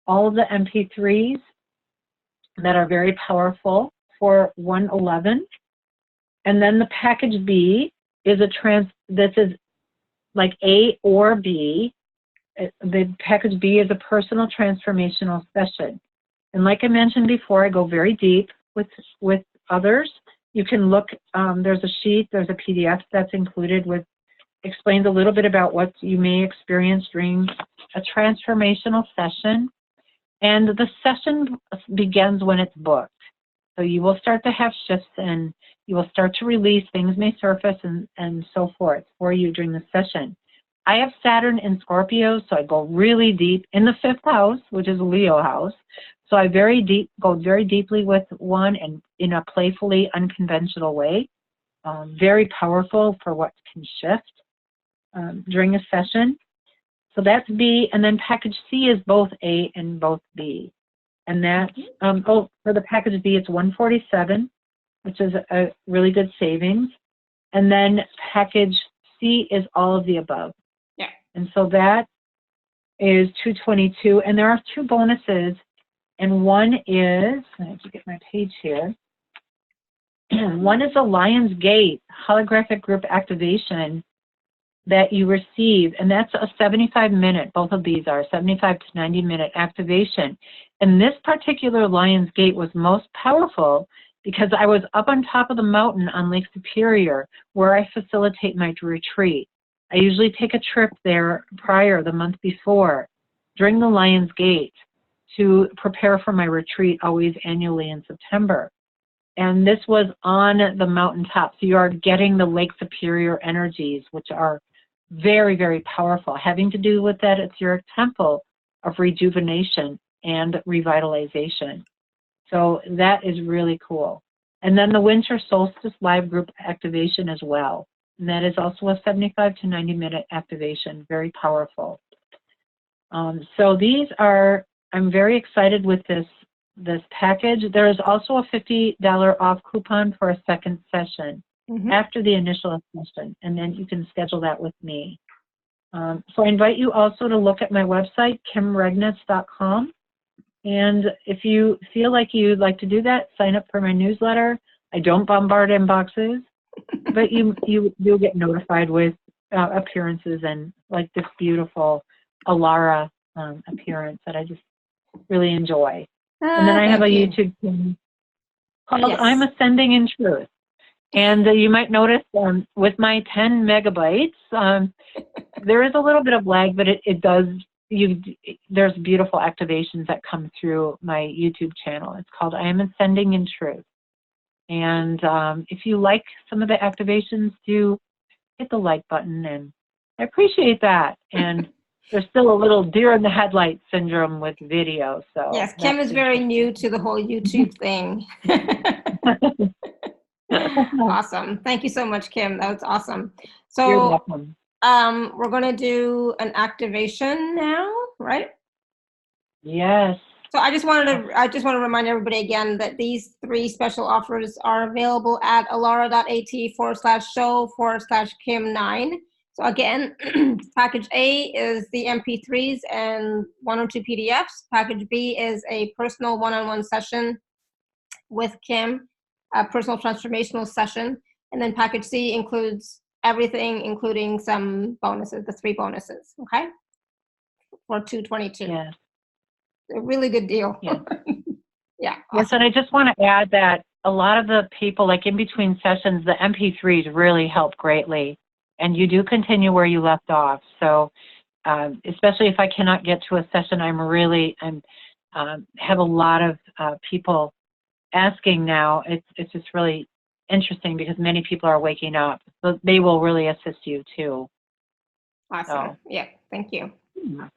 all of the MP3s that are very powerful for 111. And then the package B is this is like A or B. The package B is a personal transformational session. And like I mentioned before, I go very deep with others. You can look, there's a sheet, there's a PDF that's included with, explains a little bit about what you may experience during a transformational session. And the session begins when it's booked. So you will start to have shifts, and you will start to release. Things may surface and so forth for you during the session. I have Saturn in Scorpio, so I go really deep in the 5th house, which is a Leo house. So I go very deeply with one, and in a playfully unconventional way. Very powerful for what can shift during a session. So that's B, and then package C is both A and both B. And that's, for the package B, it's 147, which is a really good savings. And then package C is all of the above. Yeah. And so that is 222, and there are 2 bonuses, and one is, I have to get my page here. One is a Lion's Gate holographic group activation. that you receive, and that's a 75-minute, both of these are 75 to 90-minute activation. And this particular Lion's Gate was most powerful because I was up on top of the mountain on Lake Superior, where I facilitate my retreat. I usually take a trip there the month before, during the Lion's Gate, to prepare for my retreat, always annually in September. And this was on the mountaintop, so you are getting the Lake Superior energies, which are very, very powerful, having to do with that etheric temple of rejuvenation and revitalization. So that is really cool. And then the Winter Solstice Live Group activation as well. And that is also a 75 to 90-minute activation, very powerful. So these are, I'm very excited with this package. There is also a $50 off coupon for a second session after the initial session, and then you can schedule that with me. So I invite you also to look at my website, kimregnitz.com. And if you feel like you'd like to do that, sign up for my newsletter. I don't bombard inboxes, but you'll get notified with appearances and like this beautiful Alara appearance that I just really enjoy. And then I have a YouTube channel called I'm Ascending in Truth. And you might notice with my 10 megabytes, there is a little bit of lag, but there's beautiful activations that come through my YouTube channel. It's called I Am Ascending in Truth. And if you like some of the activations, do hit the like button, and I appreciate that. And there's still a little deer in the headlights syndrome with video. So yes, Kim is very new to the whole YouTube thing. Awesome. Thank you so much, Kim. That was awesome. So you're welcome. We're going to do an activation now, right? Yes. So I just want to remind everybody again that these 3 special offers are available at alara.at/show/Kim9. So again, package A is the MP3s and 1 or 2 PDFs. Package B is a personal one-on-one session with Kim, a personal transformational session. And then package C includes everything, including some bonuses, the 3 bonuses, okay? For $222. Yes. A really good deal. Yes. Yeah. Awesome. Yes, and I just want to add that a lot of the people, like in between sessions, the MP3s really help greatly. And you do continue where you left off. So especially if I cannot get to a session, have a lot of people asking now. It's just really interesting because many people are waking up. So they will really assist you too. Awesome. So. Yeah, thank you. Yeah.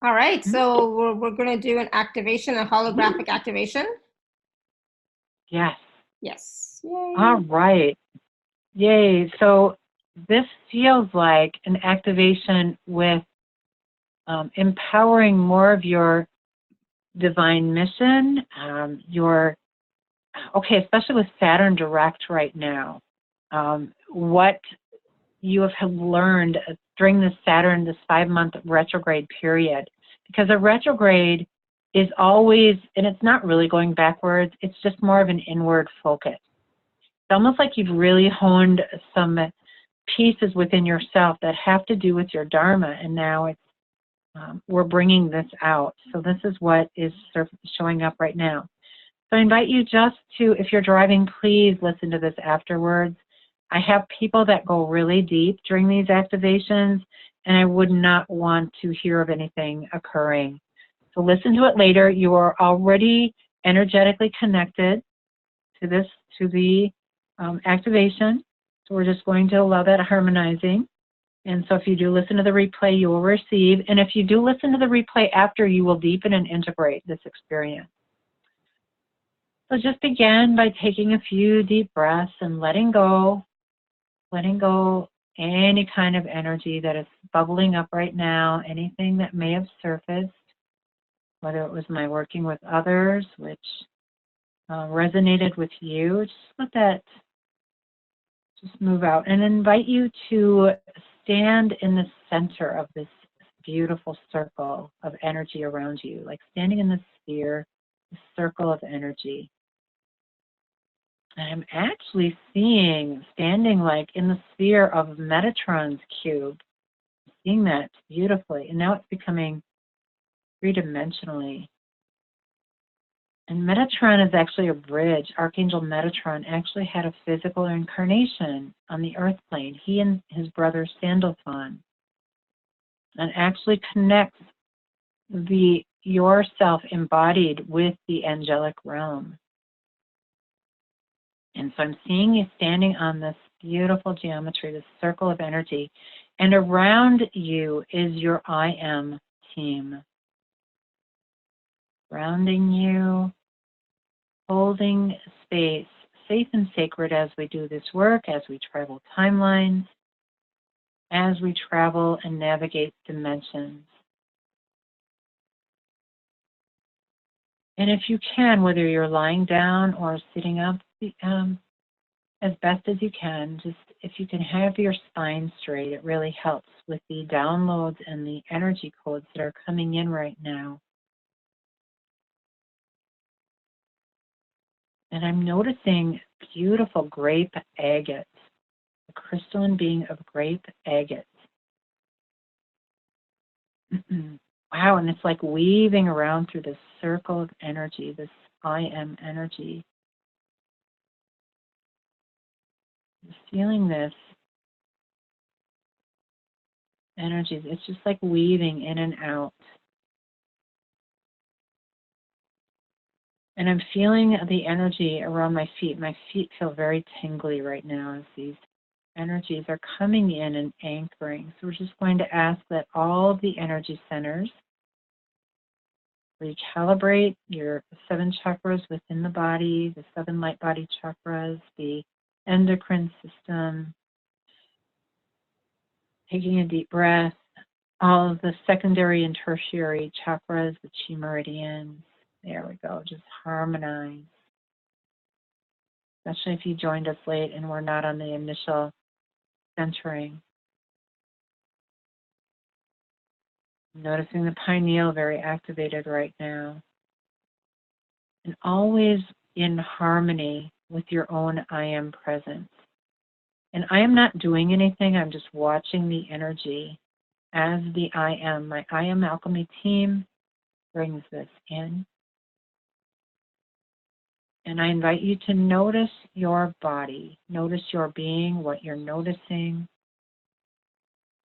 All right, so we're going to do an activation, a holographic activation. Yes. Yes. Yay. All right. Yay. So this feels like an activation with empowering more of your divine mission, especially with Saturn direct right now, what you have learned during this 5-month retrograde period, because a retrograde is always, and it's not really going backwards, it's just more of an inward focus. It's almost like you've really honed some pieces within yourself that have to do with your Dharma, and now it's we're bringing this out. So this is what is showing up right now. So I invite you just to, if you're driving, please listen to this afterwards. I have people that go really deep during these activations, and I would not want to hear of anything occurring. So listen to it later. You are already energetically connected to the activation. So we're just going to allow that harmonizing. And so if you do listen to the replay, you will receive. And if you do listen to the replay after, you will deepen and integrate this experience. So just begin by taking a few deep breaths and letting go any kind of energy that is bubbling up right now, anything that may have surfaced, whether it was my working with others, which resonated with you. Just let that just move out, and invite you to stand in the center of this beautiful circle of energy around you, like standing in the sphere, the circle of energy. And I'm actually seeing, standing like in the sphere of Metatron's cube, seeing that beautifully. And now it's becoming three-dimensionally. And Metatron is actually a bridge. Archangel Metatron actually had a physical incarnation on the earth plane. He and his brother Sandalphon. And actually connects yourself embodied with the angelic realm. And so I'm seeing you standing on this beautiful geometry, this circle of energy. And around you is your I Am team. Grounding you, holding space, safe and sacred as we do this work, as we travel timelines, as we travel and navigate dimensions. And if you can, whether you're lying down or sitting up, as best as you can, just if you can have your spine straight, it really helps with the downloads and the energy codes that are coming in right now. And I'm noticing beautiful grape agates, the crystalline being of grape agates. Wow, and it's like weaving around through this circle of energy, this I Am energy. Just feeling this energy, it's just like weaving in and out. And I'm feeling the energy around my feet. My feet feel very tingly right now as these energies are coming in and anchoring. So we're just going to ask that all of the energy centers recalibrate your 7 chakras within the body, the 7 light body chakras, the endocrine system. Taking a deep breath, all of the secondary and tertiary chakras, the chi meridians. There we go, just harmonize. Especially if you joined us late and we're not on the initial centering. Noticing the pineal very activated right now. And always in harmony with your own I Am presence. And I am not doing anything, I'm just watching the energy as the I Am. My I Am Alchemy team brings this in. And I invite you to notice your body, notice your being, what you're noticing.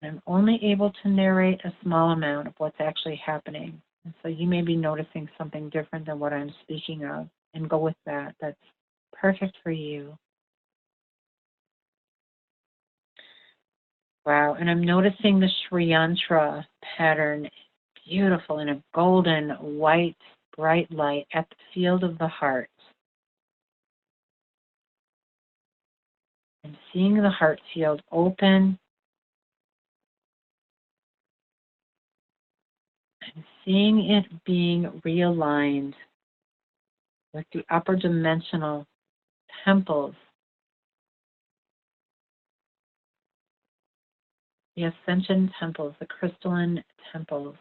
I'm only able to narrate a small amount of what's actually happening. And so you may be noticing something different than what I'm speaking of, and go with that. That's perfect for you. Wow, and I'm noticing the Sri Yantra pattern, beautiful, in a golden, white, bright light at the field of the heart. I'm seeing the heart field open. I'm seeing it being realigned with the upper dimensional temples, the Ascension temples, the crystalline temples.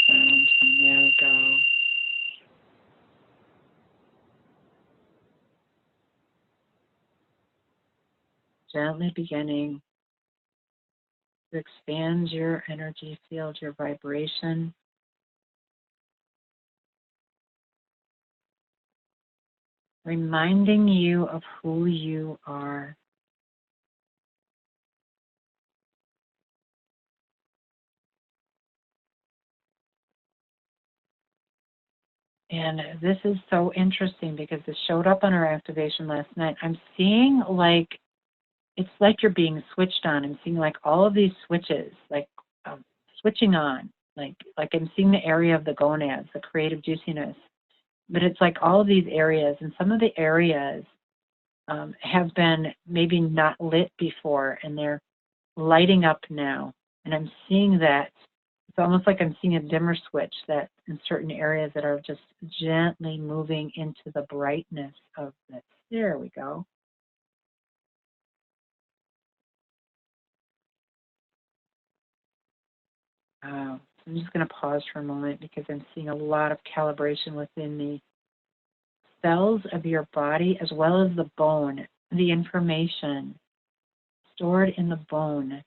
Sound, and there we go. Gently beginning to expand your energy field, your vibration. Reminding you of who you are. And this is so interesting because it showed up on our activation last night. I'm seeing like, it's like you're being switched on. I'm seeing like all of these switches, like switching on. Like I'm seeing the area of the gonads, the creative juiciness. But it's like all of these areas, and some of the areas have been maybe not lit before, and they're lighting up now. And I'm seeing that. It's almost like I'm seeing a dimmer switch that in certain areas that are just gently moving into the brightness of this. There we go. Wow. I'm just going to pause for a moment because I'm seeing a lot of calibration within the cells of your body as well as the bone, the information stored in the bone.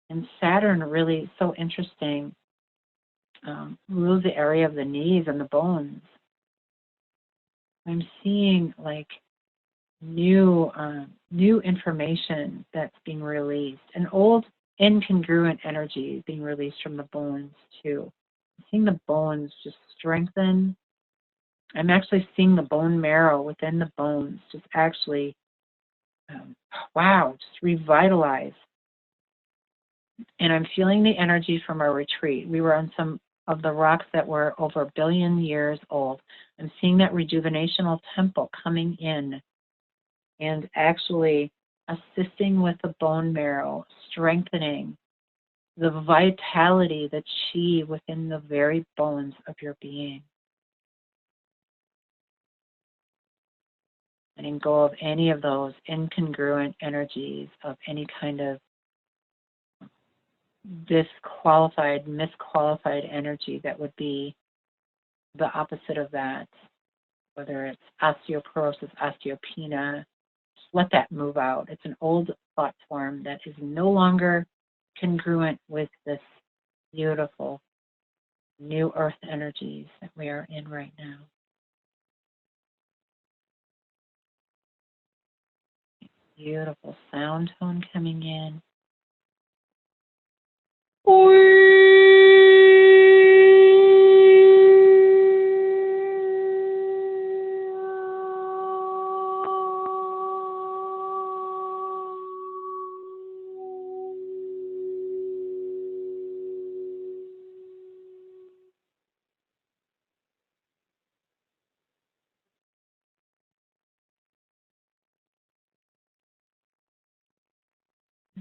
And Saturn, really so interesting, rules the area of the knees and the bones. I'm seeing like new information that's being released, an old incongruent energy being released from the bones too. I'm seeing the bones just strengthen. I'm actually seeing the bone marrow within the bones just actually, just revitalize. And I'm feeling the energy from our retreat. We were on some of the rocks that were over 1 billion years old. I'm seeing that rejuvenational temple coming in and actually assisting with the bone marrow, strengthening the vitality, the chi within the very bones of your being. Letting go of any of those incongruent energies of any kind of disqualified, misqualified energy that would be the opposite of that, whether it's osteoporosis, osteopenia. Just let that move out. It's an old thought form that is no longer congruent with this beautiful new earth energies that we are in right now. Beautiful sound tone coming in.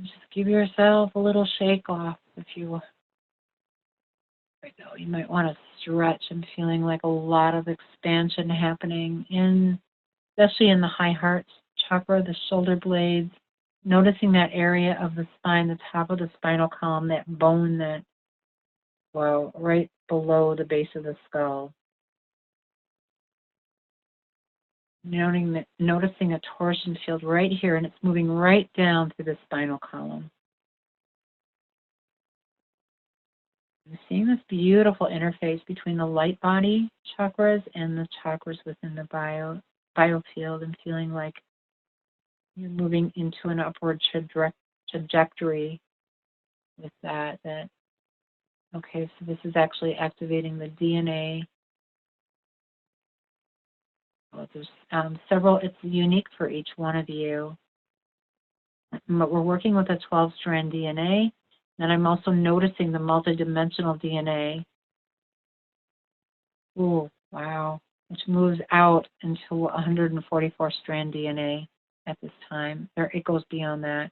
Just give yourself a little shake off if you will. Right now, you might want to stretch. I'm feeling like a lot of expansion happening especially in the high heart chakra, the shoulder blades. Noticing that area of the spine, the top of the spinal column, that bone that, right below the base of the skull. Noticing a torsion field right here, and it's moving right down through the spinal column. I'm seeing this beautiful interface between the light body chakras and the chakras within the biofield. I'm feeling like you're moving into an upward trajectory with that. Okay, so this is actually activating the DNA. Well, there's several, it's unique for each one of you. But we're working with a 12-strand DNA, and I'm also noticing the multidimensional DNA. Ooh, wow. Which moves out into 144-strand DNA at this time. It goes beyond that.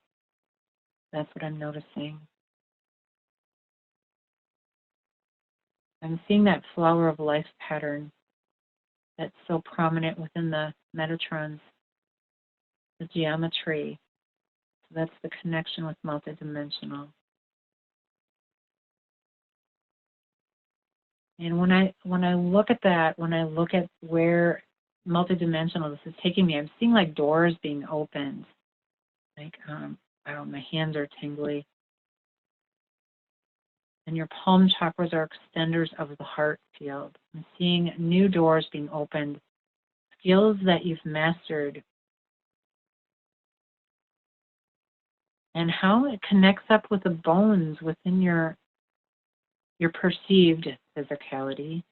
That's what I'm noticing. I'm seeing that flower of life pattern that's so prominent within the Metatrons, the geometry. So that's the connection with multidimensional. And when I look at that, when I look at where multidimensional this is taking me, I'm seeing like doors being opened. Like, my hands are tingly. And your palm chakras are extenders of the heart field. I'm seeing new doors being opened, skills that you've mastered, and how it connects up with the bones within your perceived physicality.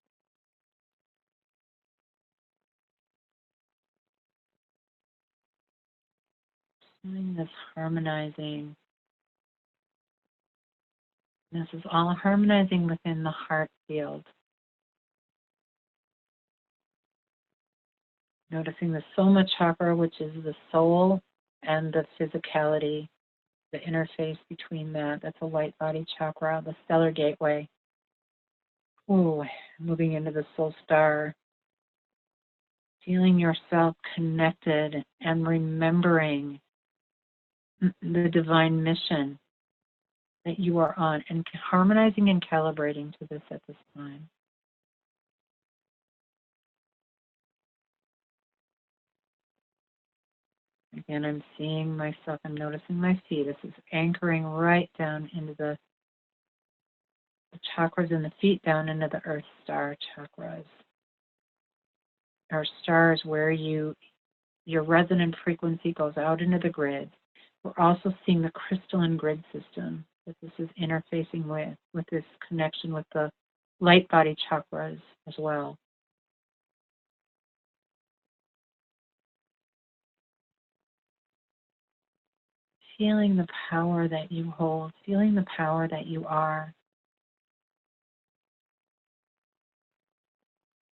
Feeling this harmonizing. This is all harmonizing within the heart field. Noticing the Soma chakra, which is the soul and the physicality, the interface between that. That's a light body chakra, the stellar gateway. Ooh, moving into the soul star. Feeling yourself connected and remembering the divine mission that you are on, and harmonizing and calibrating to this at this time. Again, I'm seeing myself, I'm noticing my feet. This is anchoring right down into the chakras in the feet, down into the earth star chakras. Our stars where your resonant frequency goes out into the grid. We're also seeing the crystalline grid system that this is interfacing with this connection with the light body chakras as well. Feeling the power that you hold, feeling the power that you are.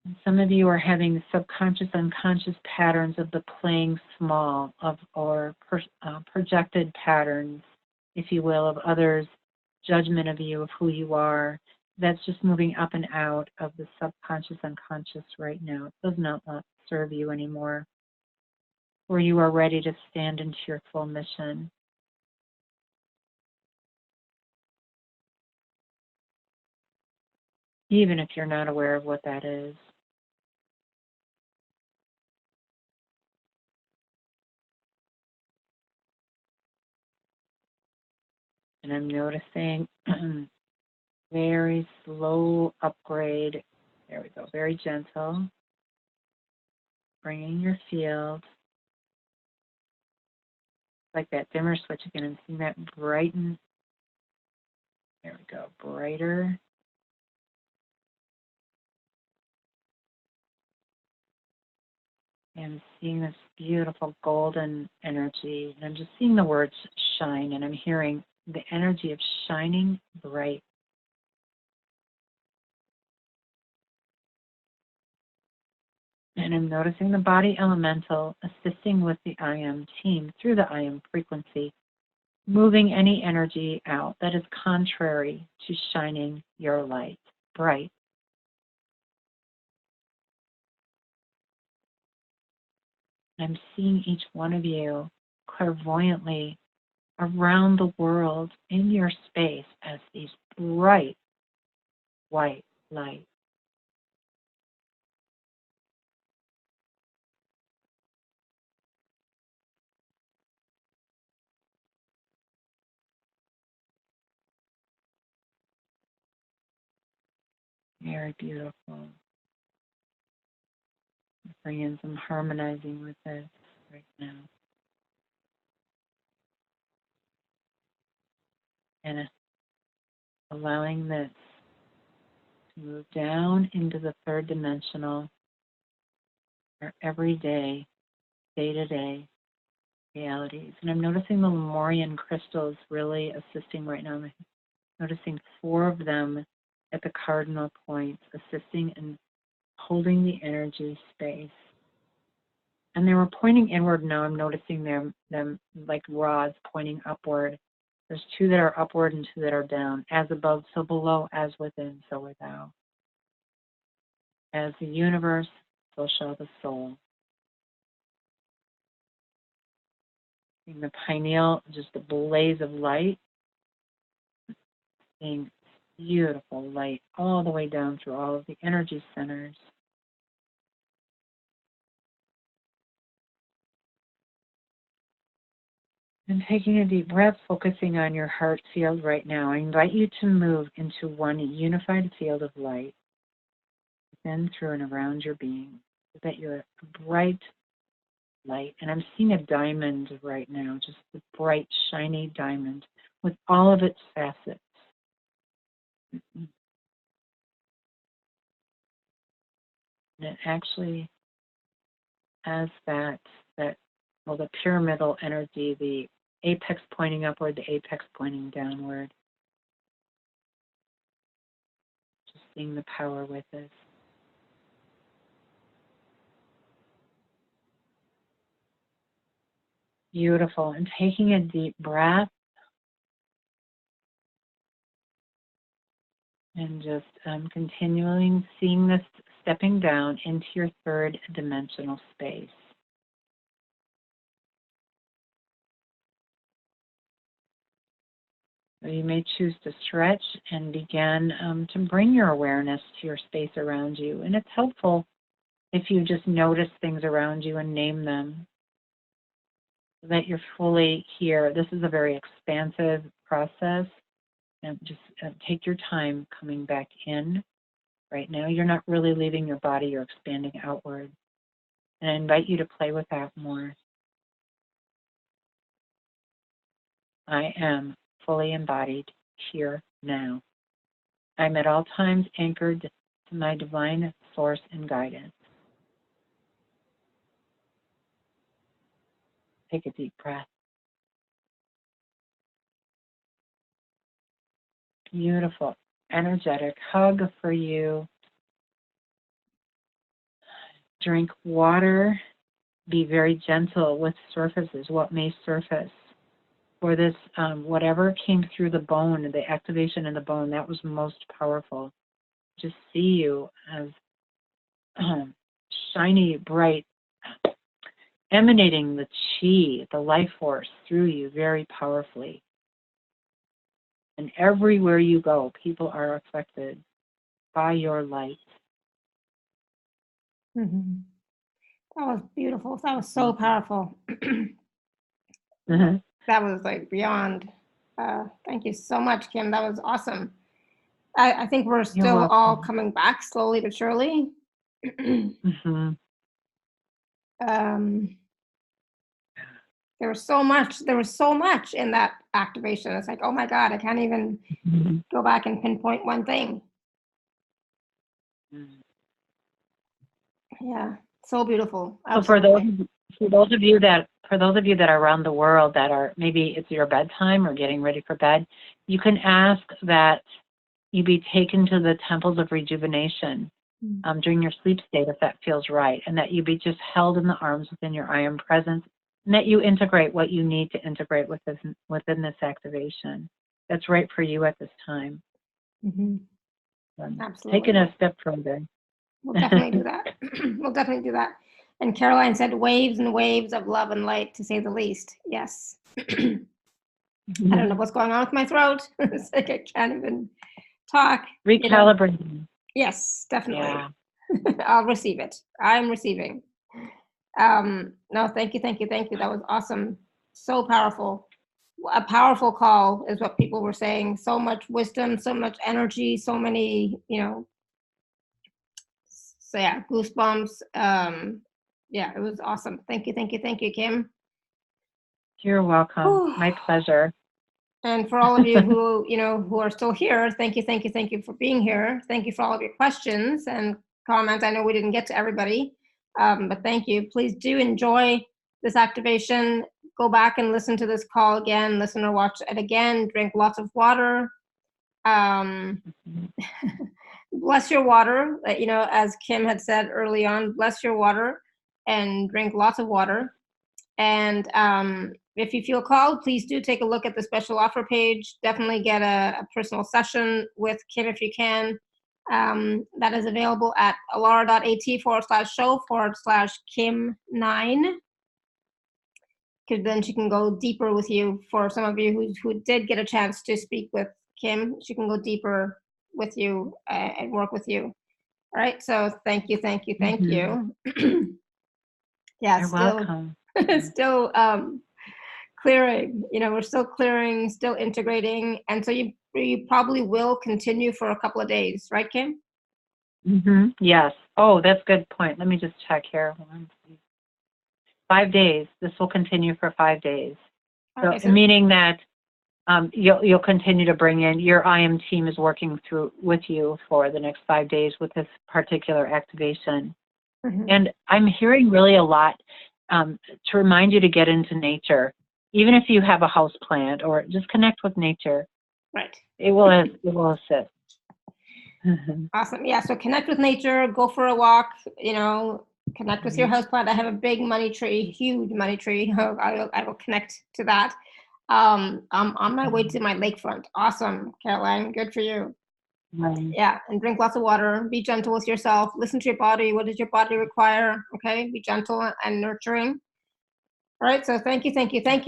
And some of you are having subconscious, unconscious patterns of the playing small, or projected patterns, if you will, of others' judgment of you, of who you are. That's just moving up and out of the subconscious, unconscious right now. It does not serve you anymore. Where you are ready to stand into your full mission. Even if you're not aware of what that is. And I'm noticing very slow upgrade. There we go, very gentle. Bringing your field. Like that dimmer switch again. I'm seeing that brighten. There we go, brighter. And seeing this beautiful golden energy. And I'm just seeing the words shine, and I'm hearing the energy of shining bright. And I'm noticing the body elemental assisting with the I am team through the I am frequency, moving any energy out that is contrary to shining your light bright. I'm seeing each one of you clairvoyantly around the world in your space as these bright white lights. Very beautiful. Bring in some harmonizing with this right now. And allowing this to move down into the third dimensional, our everyday, day-to-day realities. And I'm noticing the Lemurian crystals really assisting right now. I'm noticing 4 of them at the cardinal points, assisting and holding the energy space. And they were pointing inward. Now I'm noticing them like rods pointing upward. There's 2 that are upward and 2 that are down. As above, so below. As within, so without. As the universe, so shall the soul. In the pineal, just a blaze of light. Seeing beautiful light all the way down through all of the energy centers. And taking a deep breath, focusing on your heart field right now. I invite you to move into one unified field of light within, through, and around your being. So that you're a bright light. And I'm seeing a diamond right now, just a bright, shiny diamond with all of its facets. And it actually has the pyramidal energy, the apex pointing upward, the apex pointing downward. Just seeing the power with this. Beautiful. And taking a deep breath. And just continuing seeing this stepping down into your third dimensional space. So you may choose to stretch and begin to bring your awareness to your space around you. And it's helpful if you just notice things around you and name them, so that you're fully here. This is a very expansive process. And just take your time coming back in. Right now, you're not really leaving your body, you're expanding outward. And I invite you to play with that more. I am fully embodied here now. I'm at all times anchored to my divine source and guidance. Take a deep breath. Beautiful, energetic hug for you. Drink water. Be very gentle with surfaces, what may surface. For this, whatever came through the bone, the activation in the bone, that was most powerful. Just see you as shiny, bright, emanating the chi, the life force through you very powerfully. And everywhere you go, people are affected by your light. Mm-hmm. That was beautiful. That was so powerful. Mm-hmm. That was like beyond. Thank you so much, Kim. That was awesome. I think we're still all coming back slowly but surely. Mm-hmm. There was so much in that activation. It's like, oh my God, I can't even go back and pinpoint one thing. Yeah, so beautiful. Absolutely. So for those of you that are around the world that are, maybe it's your bedtime or getting ready for bed, you can ask that you be taken to the temples of rejuvenation during your sleep state, if that feels right, and that you be just held in the arms within your I am presence, and that you integrate what you need to integrate within this activation. That's right for you at this time. Mm-hmm. Absolutely. Taking a step further. We'll definitely do that. We'll definitely do that. And Caroline said, waves and waves of love and light, to say the least. Yes. I don't know what's going on with my throat. It's like I can't even talk. Recalibrating. You know? Yes, definitely. Yeah. I'll receive it. I'm receiving. No, thank you. That was awesome. So powerful. A powerful call is what people were saying. So much wisdom, so much energy, so many, so yeah, goosebumps. Yeah, it was awesome. Thank you, Kim. You're welcome. My pleasure. And for all of you who are still here, thank you for being here. Thank you for all of your questions and comments. I know we didn't get to everybody, but thank you. Please do enjoy this activation. Go back and listen to this call again, listen or watch it again, drink lots of water. Bless your water, as Kim had said early on, bless your water and drink lots of water. And if you feel called, please do take a look at the special offer page. Definitely get a personal session with Kim if you can. That is available at alara.at/show/Kim9. Because then she can go deeper with you. For some of you who did get a chance to speak with Kim, she can go deeper with you and work with you. All right. So thank you. Yeah. You're welcome. Still clearing. We're still clearing, still integrating, and so you probably will continue for a couple of days, right, Kim? Yes. Oh, that's a good point. Let me just check here. 5 days. This will continue for 5 days. Okay, so meaning that you'll continue to bring in, your IM team is working with you for the next 5 days with this particular activation. And I'm hearing really a lot to remind you to get into nature, even if you have a house plant, or just connect with nature. Right. It will assist. Awesome. Yeah. So connect with nature. Go for a walk. Connect with your houseplant. I have a big money tree, huge money tree. I will connect to that. I'm on my way to my lakefront. Awesome, Caroline. Good for you. Yeah, and drink lots of water. Be gentle with yourself. Listen to your body. What does your body require? Okay, be gentle and nurturing. All right, so thank you,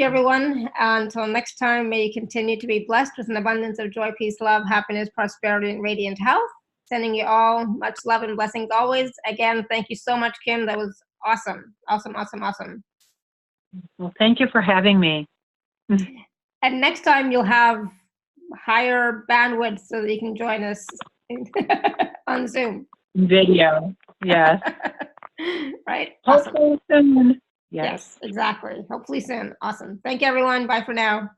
everyone. Until next time, may you continue to be blessed with an abundance of joy, peace, love, happiness, prosperity, and radiant health. Sending you all much love and blessings always. Again, thank you so much, Kim. That was awesome. Awesome. Well, thank you for having me. And next time you'll have higher bandwidth so that you can join us on Zoom. Video, yes. Right, awesome. Hopefully soon. Yes, exactly. Hopefully soon. Awesome. Thank you, everyone. Bye for now.